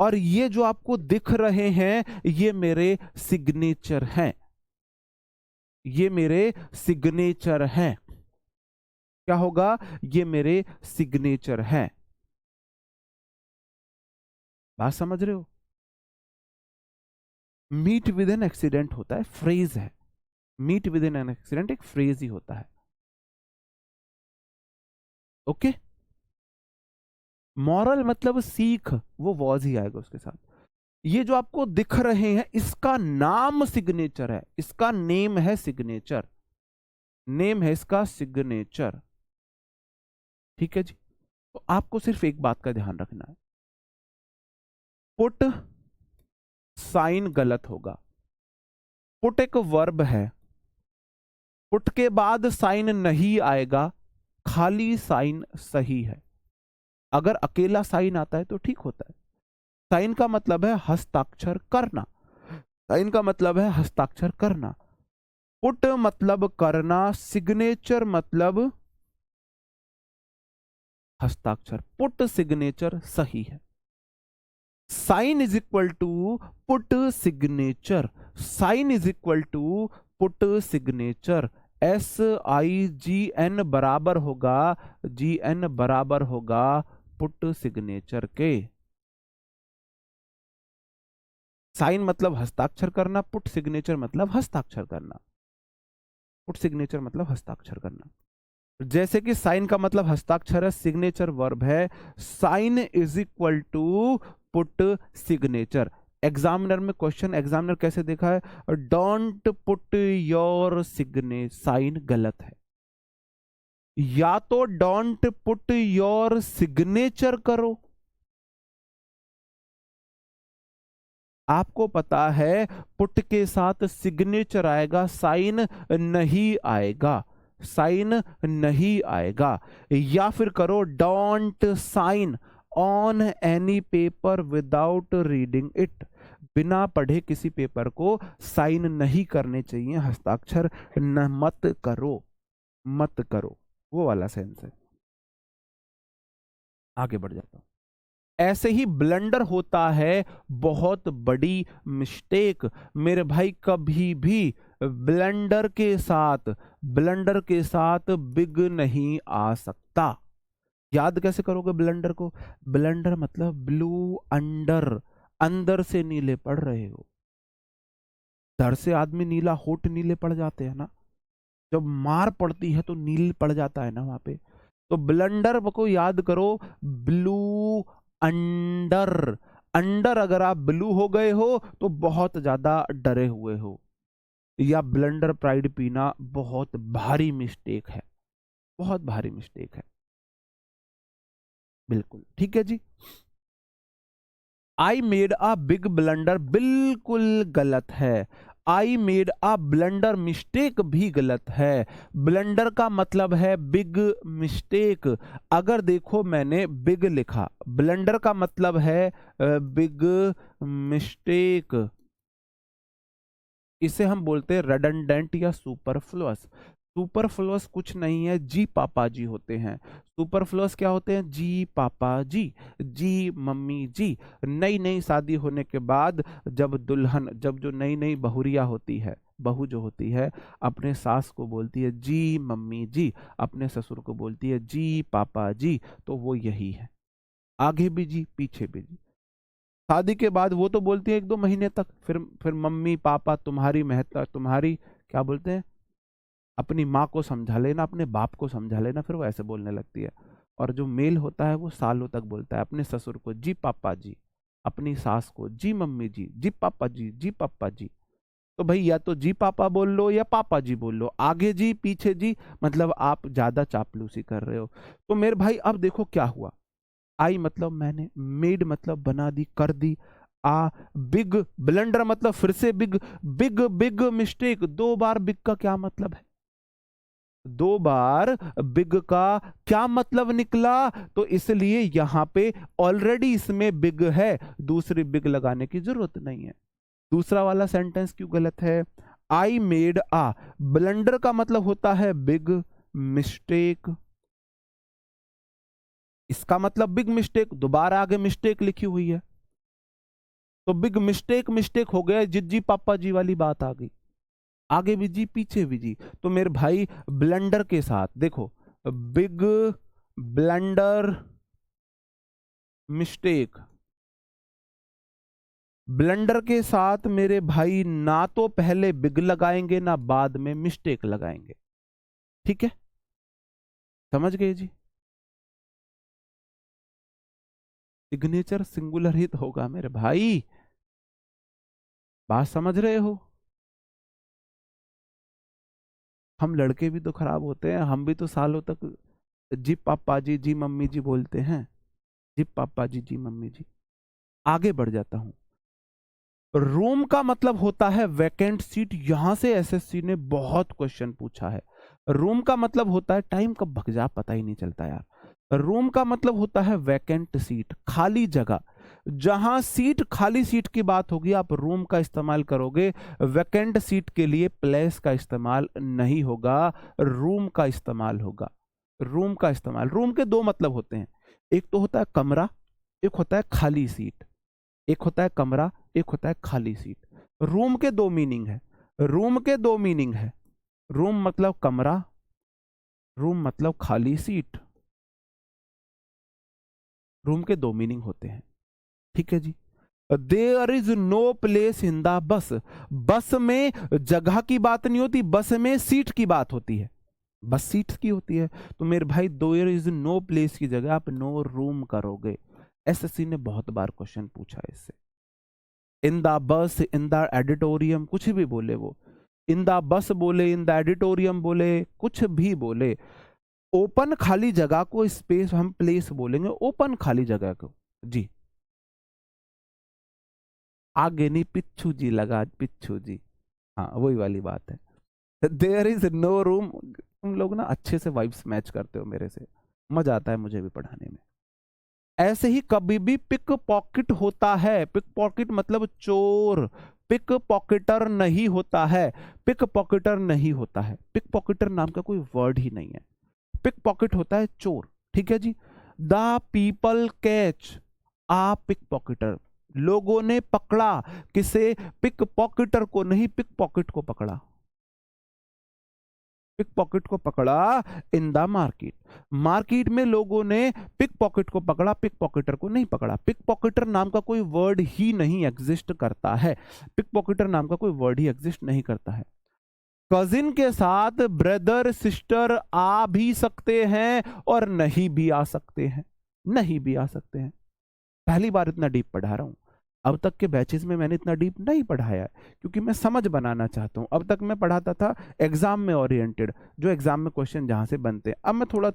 और ये जो आपको दिख रहे हैं ये मेरे सिग्नेचर हैं, ये मेरे सिग्नेचर हैं। क्या होगा? ये मेरे सिग्नेचर हैं। बात समझ रहे हो? मीट विद एन एक्सीडेंट होता है, फ्रेज है। मीट विद एन एक्सीडेंट एक फ्रेज ही होता है। ओके। मॉरल मतलब सीख, वो वॉज ही आएगा उसके साथ। ये जो आपको दिख रहे हैं इसका नाम सिग्नेचर है, इसका नेम है सिग्नेचर, नेम है इसका सिग्नेचर। ठीक है जी। तो आपको सिर्फ एक बात का ध्यान रखना है, पुट साइन गलत होगा। पुट एक वर्ब है, पुट के बाद साइन नहीं आएगा, खाली साइन सही है। अगर अकेला साइन आता है तो ठीक होता है। साइन का मतलब है हस्ताक्षर करना, साइन का मतलब है हस्ताक्षर करना। पुट मतलब करना, सिग्नेचर मतलब हस्ताक्षर। पुट सिग्नेचर सही है। Sign is equal to put signature, sign is equal to put signature. SIGN बराबर होगा, GN बराबर होगा पुट सिग्नेचर के। साइन मतलब हस्ताक्षर करना, पुट सिग्नेचर मतलब हस्ताक्षर करना, पुट सिग्नेचर मतलब हस्ताक्षर करना। जैसे कि साइन का मतलब हस्ताक्षर है, सिग्नेचर वर्ब है। Sign is equal to put signature. Examiner में क्वेश्चन, एग्जामिनर कैसे देखा है? Don't put your sign, sign गलत है। या तो डोंट पुट योर सिग्नेचर करो, आपको पता है पुट के साथ सिग्नेचर आएगा, साइन नहीं आएगा, साइन नहीं आएगा। या फिर करो don't sign on any paper without reading it, बिना पढ़े किसी पेपर को साइन नहीं करने चाहिए, हस्ताक्षर न मत करो, मत करो, वो वाला सेंस है। आगे बढ़ जाता हूं। ऐसे ही ब्लंडर होता है बहुत बड़ी मिस्टेक। मेरे भाई कभी भी ब्लंडर के साथ, ब्लंडर के साथ बिग नहीं आ सकता। याद कैसे करोगे ब्लंडर को? ब्लंडर मतलब ब्लू अंडर, अंदर से नीले पड़ रहे हो। डर से आदमी नीला, होठ नीले पड़ जाते हैं ना, जब मार पड़ती है तो नील पड़ जाता है ना वहां पे। तो ब्लंडर को याद करो, ब्लू अंडर। अंडर अगर आप ब्लू हो गए हो तो बहुत ज्यादा डरे हुए हो। या ब्लंडर प्राइड पीना बहुत भारी मिस्टेक है, बहुत भारी मिस्टेक है। बिल्कुल ठीक है जी। I made a big blunder बिल्कुल गलत है। I made a blunder, mistake भी गलत है। ब्लंडर का मतलब है बिग मिस्टेक। अगर देखो मैंने बिग लिखा, ब्लंडर का मतलब है बिग मिस्टेक। इसे हम बोलते हैं रेडंडेंट या सुपरफ्लुअस। सुपरफ्लुअस कुछ नहीं है, जी पापा जी होते हैं। सुपरफ्लुअस क्या होते हैं? जी पापा जी, जी मम्मी जी। नई नई शादी होने के बाद जब दुल्हन, जब जो नई नई बहुरिया होती है, बहू जो होती है, अपने सास को बोलती है जी मम्मी जी, अपने ससुर को बोलती है जी पापा जी, तो वो यही है, आगे भी जी पीछे भी जी। शादी के बाद वो तो बोलती है 1-2 महीने तक, फिर मम्मी पापा तुम्हारी महत्ता, तुम्हारी क्या बोलते हैं, अपनी माँ को समझा लेना, अपने बाप को समझा लेना, फिर वो ऐसे बोलने लगती है। और जो मेल होता है वो सालों तक बोलता है अपने ससुर को जी पापा जी, अपनी सास को जी मम्मी जी, जी पापा जी, जी पापा जी। तो भाई या तो जी पापा बोल लो या पापा जी बोल लो, आगे जी पीछे जी, मतलब आप ज्यादा चापलूसी कर रहे हो। तो मेरे भाई अब देखो क्या हुआ, आई मतलब मैंने, मेड मतलब बना दी, कर दी, आ बिग ब्लंडर मतलब फिर से बिग, बिग बिग मिस्टेक, 2 बार बिग का क्या मतलब है? 2 बार बिग का क्या मतलब निकला? तो इसलिए यहां पे ऑलरेडी इसमें बिग है, दूसरी बिग लगाने की जरूरत नहीं है। दूसरा वाला सेंटेंस क्यों गलत है? आई मेड आ, ब्लंडर का मतलब होता है बिग मिस्टेक, इसका मतलब बिग मिस्टेक, दोबारा आगे मिस्टेक लिखी हुई है, तो बिग मिस्टेक मिस्टेक हो गया, जिज्जी पापा जी वाली बात आ गई, आगे भी जी पीछे भी जी। तो मेरे भाई ब्लंडर के साथ देखो, बिग ब्लंडर मिस्टेक, ब्लंडर के साथ मेरे भाई ना तो पहले बिग लगाएंगे ना बाद में मिस्टेक लगाएंगे, ठीक है, समझ गए जी? सिग्नेचर सिंगुलर ही तो होगा मेरे भाई, बात समझ रहे हो? हम लड़के भी तो खराब होते हैं, हम भी तो सालों तक जी पापा जी मम्मी जी बोलते हैं, जी पापा जी मम्मी जी। आगे बढ़ जाता हूं। रूम का मतलब होता है वैकेंट सीट, यहां से एसएससी ने बहुत क्वेश्चन पूछा है। रूम का मतलब होता है, टाइम कब भग जा पता ही नहीं चलता यार। रूम का मतलब होता है वैकेंट सीट, खाली जगह। जहां सीट, खाली सीट की बात होगी आप रूम का इस्तेमाल करोगे, वैकेंट सीट के लिए प्लेस का इस्तेमाल नहीं होगा, रूम का इस्तेमाल होगा। रूम का इस्तेमाल, रूम के 2 मतलब होते हैं, एक तो होता है कमरा, एक होता है खाली सीट। एक होता है कमरा, एक होता है खाली सीट। रूम के 2 मीनिंग है, रूम के 2 मीनिंग है, रूम मतलब कमरा, रूम मतलब खाली सीट, रूम के 2 मीनिंग होते हैं, ठीक है जी। There is no place in the bus, bus में जगह की बात नहीं होती, बस में सीट की बात होती है, बस सीट की होती है। तो मेरे भाई देयर इज नो प्लेस की जगह आप नो रूम करोगे। एसएससी ने बहुत बार क्वेश्चन पूछा है इससे। इन द बस, इन द एडिटोरियम, कुछ भी बोले वो, इन द बस बोले, इन द एडिटोरियम बोले, कुछ भी बोले, ओपन खाली जगह को स्पेस, हम प्लेस बोलेंगे ओपन खाली जगह को जी। आगे नहीं पिच्छू जी लगा, पिच्छू जी, हाँ वही वाली बात है। देयर इज नो रूम, तुम लोग ना अच्छे से वाइब्स मैच करते हो मेरे से, मजा आता है मुझे भी पढ़ाने में। ऐसे ही कभी भी पिक पॉकेट होता है, पिक पॉकेट मतलब चोर, पिक पॉकेटर नहीं होता है, पिक पॉकेटर नहीं होता है, पिक पॉकेटर नाम का कोई वर्ड ही नहीं है, पिक पॉकेट होता है चोर, ठीक है जी। The people catch a pick pocketer, लोगों ने पकड़ा किसे? पिक पॉकेटर को, नहीं पिक पॉकेट को पकड़ा, पिक पॉकेट को पकड़ा इन द मार्केट, मार्केट में लोगों ने पिक पॉकेट को पकड़ा, पिक पॉकेटर को नहीं पकड़ा। पिक पॉकेटर नाम का कोई वर्ड ही नहीं एग्जिस्ट करता है, पिक पॉकेटर नाम का कोई वर्ड ही एग्जिस्ट नहीं करता है। कजिन के साथ ब्रदर सिस्टर आ भी सकते हैं और नहीं भी आ सकते हैं, नहीं भी आ सकते हैं। पहली बार इतना डीप पढ़ा रहा हूं, अब तक के बैचेस में मैंने इतना डीप नहीं पढ़ाया है, क्योंकि मैं समझ बनाना चाहता हूं। अब तक मैं पढ़ाता था एग्जाम में ओरिएंटेड, जो एग्जाम में क्वेश्चन जहां से बनते हैं। अब मैं थोड़ा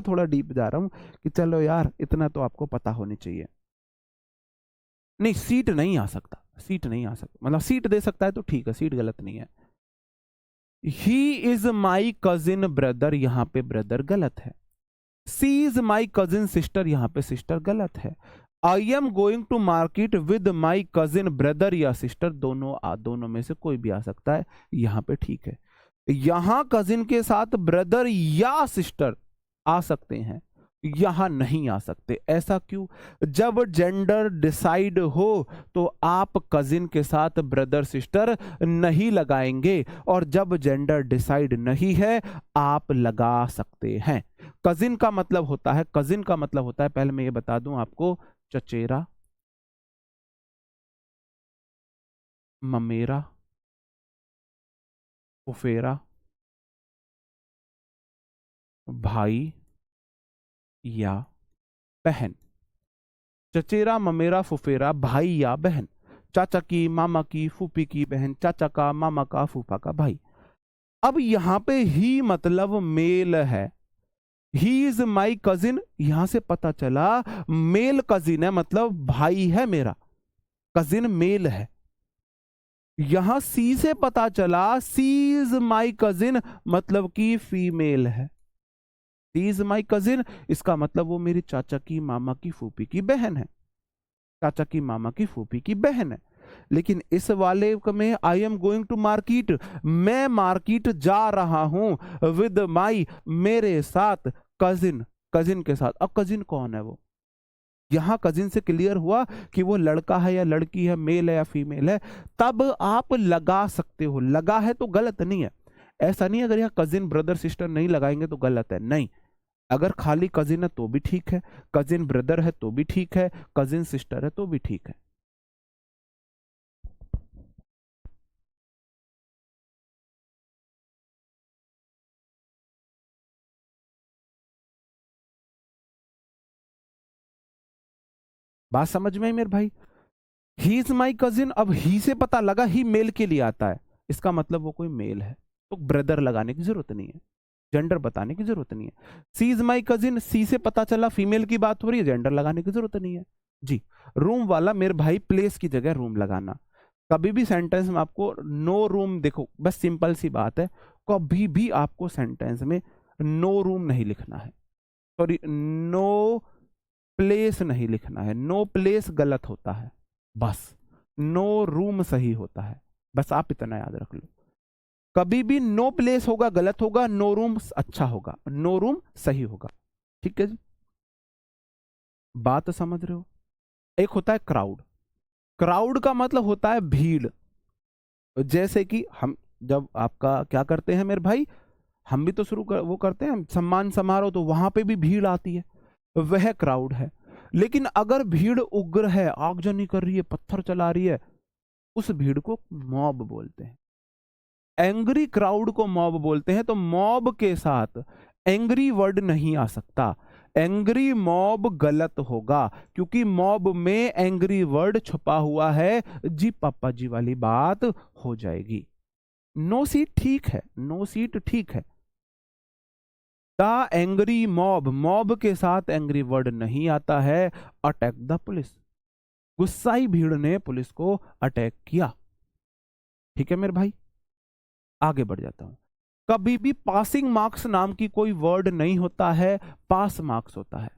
थोड़ा डीप जा रहा हूं कि चलो यार इतना तो आपको पता होनी चाहिए। नहीं सीट नहीं आ सकता, सीट नहीं आ सकता, मतलब सीट दे सकता है तो ठीक है, सीट गलत नहीं है। He is my cousin brother, यहां पे ब्रदर गलत है। She is my cousin sister, यहां पे सिस्टर गलत है। I am going to market with my cousin brother या सिस्टर, दोनों में से कोई भी आ सकता है, यहां पे ठीक है। यहां कजिन के साथ ब्रदर या सिस्टर आ सकते हैं, यहां नहीं आ सकते। ऐसा क्यों? जब जेंडर डिसाइड हो तो आप कजिन के साथ ब्रदर सिस्टर नहीं लगाएंगे, और जब जेंडर डिसाइड नहीं है आप लगा सकते हैं। कजिन का मतलब होता है, कजिन का मतलब होता है, पहले मैं ये बता दूं आपको, चचेरा, ममेरा, फुफेरा, भाई या बहन। चचेरा, ममेरा, फुफेरा, भाई या बहन। चाचा की, मामा की, फूफी की बहन, चाचा का, मामा का, फूफा का भाई। अब यहां पे ही मतलब मेल है। ही इज माई कजिन, यहां से पता चला मेल कजिन है, मतलब भाई है मेरा, कजिन मेल है। यहां सी से पता चला सी इज माई कजिन, मतलब कि फीमेल है। सी इज माई कजिन, इसका मतलब वो मेरी चाचा की, मामा की, फूफी की बहन है, चाचा की, मामा की, फूफी की बहन है। लेकिन इस वाले में I am going to market, मैं मार्केट जा रहा हूं विद माई, मेरे साथ, कजिन, कजिन के साथ। अब कजिन कौन है? वो यहां कजिन से क्लियर हुआ कि वो लड़का है या लड़की है, मेल है या फीमेल है, तब आप लगा सकते हो। लगा है तो गलत नहीं है, ऐसा नहीं अगर यहाँ कजिन ब्रदर सिस्टर नहीं लगाएंगे तो गलत है, नहीं। अगर खाली कजिन है तो भी ठीक है, कजिन ब्रदर है तो भी ठीक है, कजिन सिस्टर है तो भी ठीक है। बात समझ में आई मेरे भाई? ही इज माई कजिन, अब ही से पता लगा ही मेल के लिए आता है, इसका मतलब वो कोई मेल है, तो ब्रदर लगाने की जरूरत नहीं है, जेंडर बताने की जरूरत नहीं है। सी इज माई कजिन, सी से पता चला फीमेल की बात हो रही है, जेंडर लगाने की जरूरत नहीं है जी। रूम वाला मेरे भाई, प्लेस की जगह रूम लगाना। कभी भी सेंटेंस में आपको नो रूम, देखो बस सिंपल सी बात है, कभी भी आपको सेंटेंस में नो रूम नहीं लिखना है, सॉरी नो प्लेस नहीं लिखना है। नो प्लेस गलत होता है, बस नो रूम सही होता है, बस आप इतना याद रख लो। कभी भी नो प्लेस होगा गलत होगा, नो रूम अच्छा होगा, नो रूम सही होगा। ठीक है जी, बात समझ रहे हो? एक होता है क्राउड, क्राउड का मतलब होता है भीड़। जैसे कि हम जब आपका क्या करते हैं मेरे भाई, हम भी तो वो करते हैं सम्मान समारोह, तो वहां पे भी भीड़ आती है, वह क्राउड है। लेकिन अगर भीड़ उग्र है, आगजनी कर रही है, पत्थर चला रही है, उस भीड़ को मॉब बोलते हैं। एंग्री क्राउड को मॉब बोलते हैं। तो मॉब के साथ एंग्री वर्ड नहीं आ सकता, एंग्री मॉब गलत होगा, क्योंकि मॉब में एंग्री वर्ड छुपा हुआ है जी, पापा जी वाली बात हो जाएगी। नो सीट ठीक है, नो सीट ठीक है। द एंग्री मॉब, मॉब के साथ एंग्री वर्ड नहीं आता है। अटैक द पुलिस, गुस्साई भीड़ ने पुलिस को अटैक किया। ठीक है मेरे भाई, आगे बढ़ जाता हूं। कभी भी पासिंग मार्क्स नाम की कोई वर्ड नहीं होता है, पास मार्क्स होता है।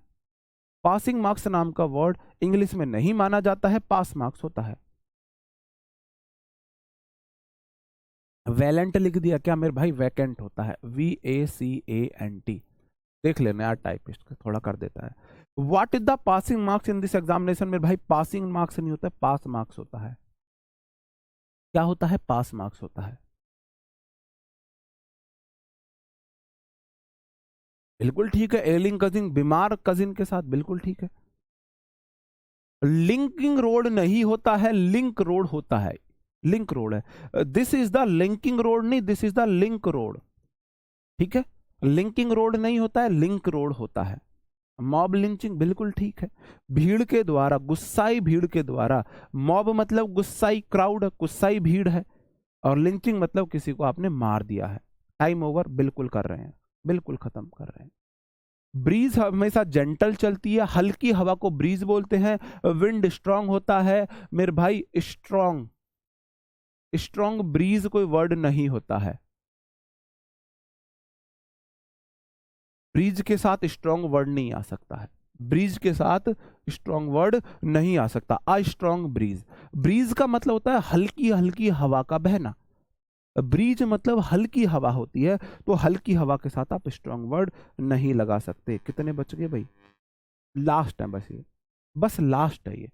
पासिंग मार्क्स नाम का वर्ड इंग्लिश में नहीं माना जाता है, पास मार्क्स होता है। वैलेंट लिख दिया क्या मेरे भाई? वैकेंट होता है, VACANT। देख लेना यार, टाइपिस्ट थोड़ा कर देता है। What is the passing marks in this examination? मेरे भाई पासिंग मार्क्स नहीं होता है, पास मार्क्स होता है। क्या होता है? पास मार्क्स होता है। बिल्कुल ठीक है, एलिंग कजिन, बीमार कजिन के साथ, बिल्कुल ठीक है। लिंकिंग रोड नहीं होता है, लिंक रोड होता है, लिंक रोड है। This is the linking road नहीं, this is the link road. ठीक है, लिंकिंग रोड नहीं होता है, लिंक रोड होता है। मॉब लिंचिंग, बिल्कुल ठीक है। भीड़ के द्वारा, गुस्साई भीड़ के द्वारा, मॉब मतलब गुस्साई क्राउड, गुस्साई भीड़ है, और लिंचिंग मतलब किसी को आपने मार दिया है। टाइम ओवर, बिल्कुल कर रहे हैं, बिल्कुल खत्म कर रहे हैं। ब्रीज हमेशा जेंटल चलती है, हल्की हवा को ब्रीज बोलते हैं। विंड स्ट्रांग होता है मेरे भाई, स्ट्रांग, स्ट्रांग ब्रीज कोई वर्ड नहीं होता है। ब्रीज के साथ स्ट्रांग वर्ड नहीं आ सकता है, ब्रीज के साथ स्ट्रांग वर्ड नहीं आ सकता। अ स्ट्रांग ब्रीज, ब्रीज का मतलब होता है हल्की हल्की हवा का बहना। ब्रीज मतलब हल्की हवा होती है, तो हल्की हवा के साथ आप स्ट्रॉन्ग वर्ड नहीं लगा सकते। कितने बच गए भाई? लास्ट है बस ये, बस लास्ट है ये,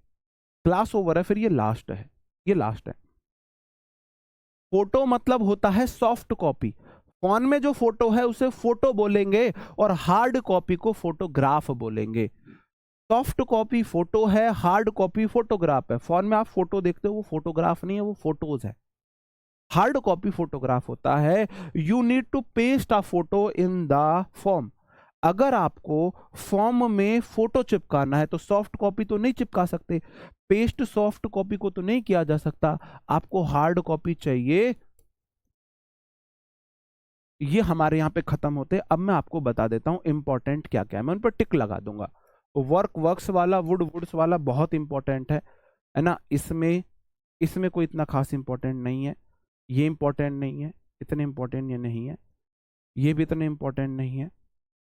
क्लास ओवर है फिर ये लास्ट है, ये लास्ट है। फोटो मतलब होता है सॉफ्ट कॉपी, फोन में जो फोटो है उसे फोटो बोलेंगे और हार्ड कॉपी को फोटोग्राफ बोलेंगे। सॉफ्ट कॉपी फोटो है, हार्ड कॉपी फोटोग्राफ है। फोन में आप फोटो देखते हो वो फोटोग्राफ नहीं है, वो फोटोज है। हार्ड कॉपी फोटोग्राफ होता है, you need to paste a photo in the form. अगर आपको फॉर्म में फोटो चिपकाना है तो सॉफ्ट कॉपी तो नहीं चिपका सकते, पेस्ट सॉफ्ट कॉपी को तो नहीं किया जा सकता, आपको हार्ड कॉपी चाहिए। ये हमारे यहाँ पे खत्म होते हैं। अब मैं आपको बता देता हूं इंपॉर्टेंट क्या क्या है, मैं उन पर टिक लगा दूंगा। वर्क वर्क्स वाला, वुड वुड्स वाला बहुत इंपॉर्टेंट है ना। इसमें इसमें कोई इतना खास इंपॉर्टेंट नहीं है, ये इंपॉर्टेंट नहीं है, इतने इंपॉर्टेंट ये नहीं है, ये भी इतने इंपॉर्टेंट नहीं है।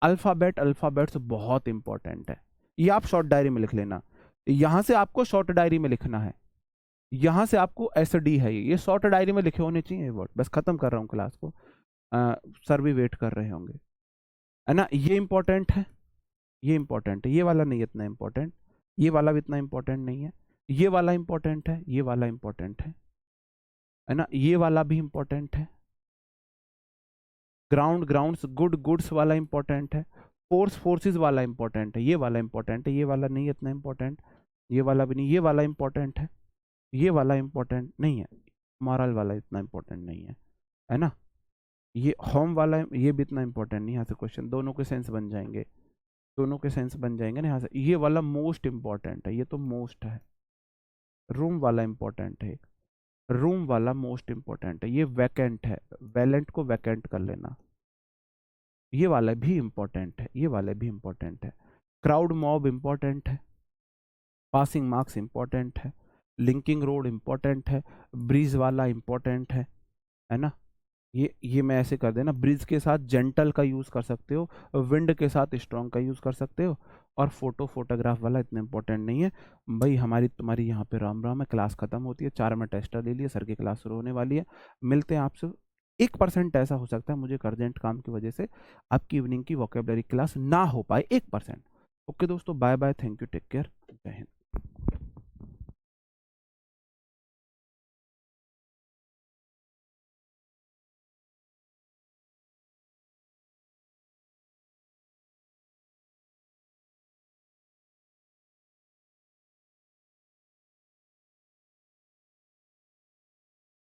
अल्फाबेट, अल्फाबेट्स बहुत इंपॉर्टेंट है, ये आप शॉर्ट डायरी में लिख लेना। यहां से आपको शॉर्ट डायरी में लिखना है, यहां से आपको एस डी है, ये शॉर्ट डायरी में लिखे होने चाहिए वर्ड। बस खत्म कर रहा हूँ क्लास को, सर भी वेट कर रहे होंगे, है ना। ये इंपॉर्टेंट है, ये इंपॉर्टेंट है, ये वाला नहीं इतना इंपॉर्टेंट, ये वाला भी इतना इंपॉर्टेंट नहीं है, ये वाला इंपॉर्टेंट है, ये वाला इंपॉर्टेंट है ना, ये वाला भी इंपॉर्टेंट है। ग्राउंड, ग्राउंड्स, गुड, गुड्स वाला इंपॉर्टेंट है। फोर्स, फोर्सेस वाला इंपॉर्टेंट है, ये वाला इंपॉर्टेंट है, ये वाला नहीं इतना इंपॉर्टेंट, ये वाला भी नहीं, ये वाला इंपॉर्टेंट है, ये वाला इंपॉर्टेंट नहीं है, मॉरल वाला इतना इंपॉर्टेंट नहीं है ना। ये होम वाला ये भी इतना इंपॉर्टेंट नहीं। यहाँ से क्वेश्चन दोनों के सेंस बन जाएंगे, दोनों के सेंस बन जाएंगे ना यहाँ से। ये वाला मोस्ट इंपॉर्टेंट है, ये तो मोस्ट है। रूम वाला इंपॉर्टेंट है, रूम वाला मोस्ट इंपॉर्टेंट है। ये वैकेंट है, वैलेंट को वैकेंट कर लेना। ये वाला भी इंपॉर्टेंट है, ये वाला भी इंपॉर्टेंट है। क्राउड मॉब इंपॉर्टेंट है, पासिंग मार्क्स इंपॉर्टेंट है, लिंकिंग रोड इंपॉर्टेंट है, ब्रिज वाला इंपॉर्टेंट है ना। ये मैं ऐसे कर देना, ब्रिज के साथ जेंटल का यूज कर सकते हो, विंड के साथ स्ट्रॉन्ग का यूज कर सकते हो, और फोटोग्राफ वाला इतना इंपॉर्टेंट नहीं है भाई। हमारी तुम्हारी यहाँ पे राम राम है, क्लास खत्म होती है, 4 में टेस्टर ले लिए, सर की क्लास शुरू होने वाली है। मिलते हैं आपसे। 1% ऐसा हो सकता है मुझे अर्जेंट काम की वजह से आपकी इवनिंग की वोकेबलरी क्लास ना हो पाए, 1%। ओके दोस्तों, bye bye, thank you, take care, जय हिंद।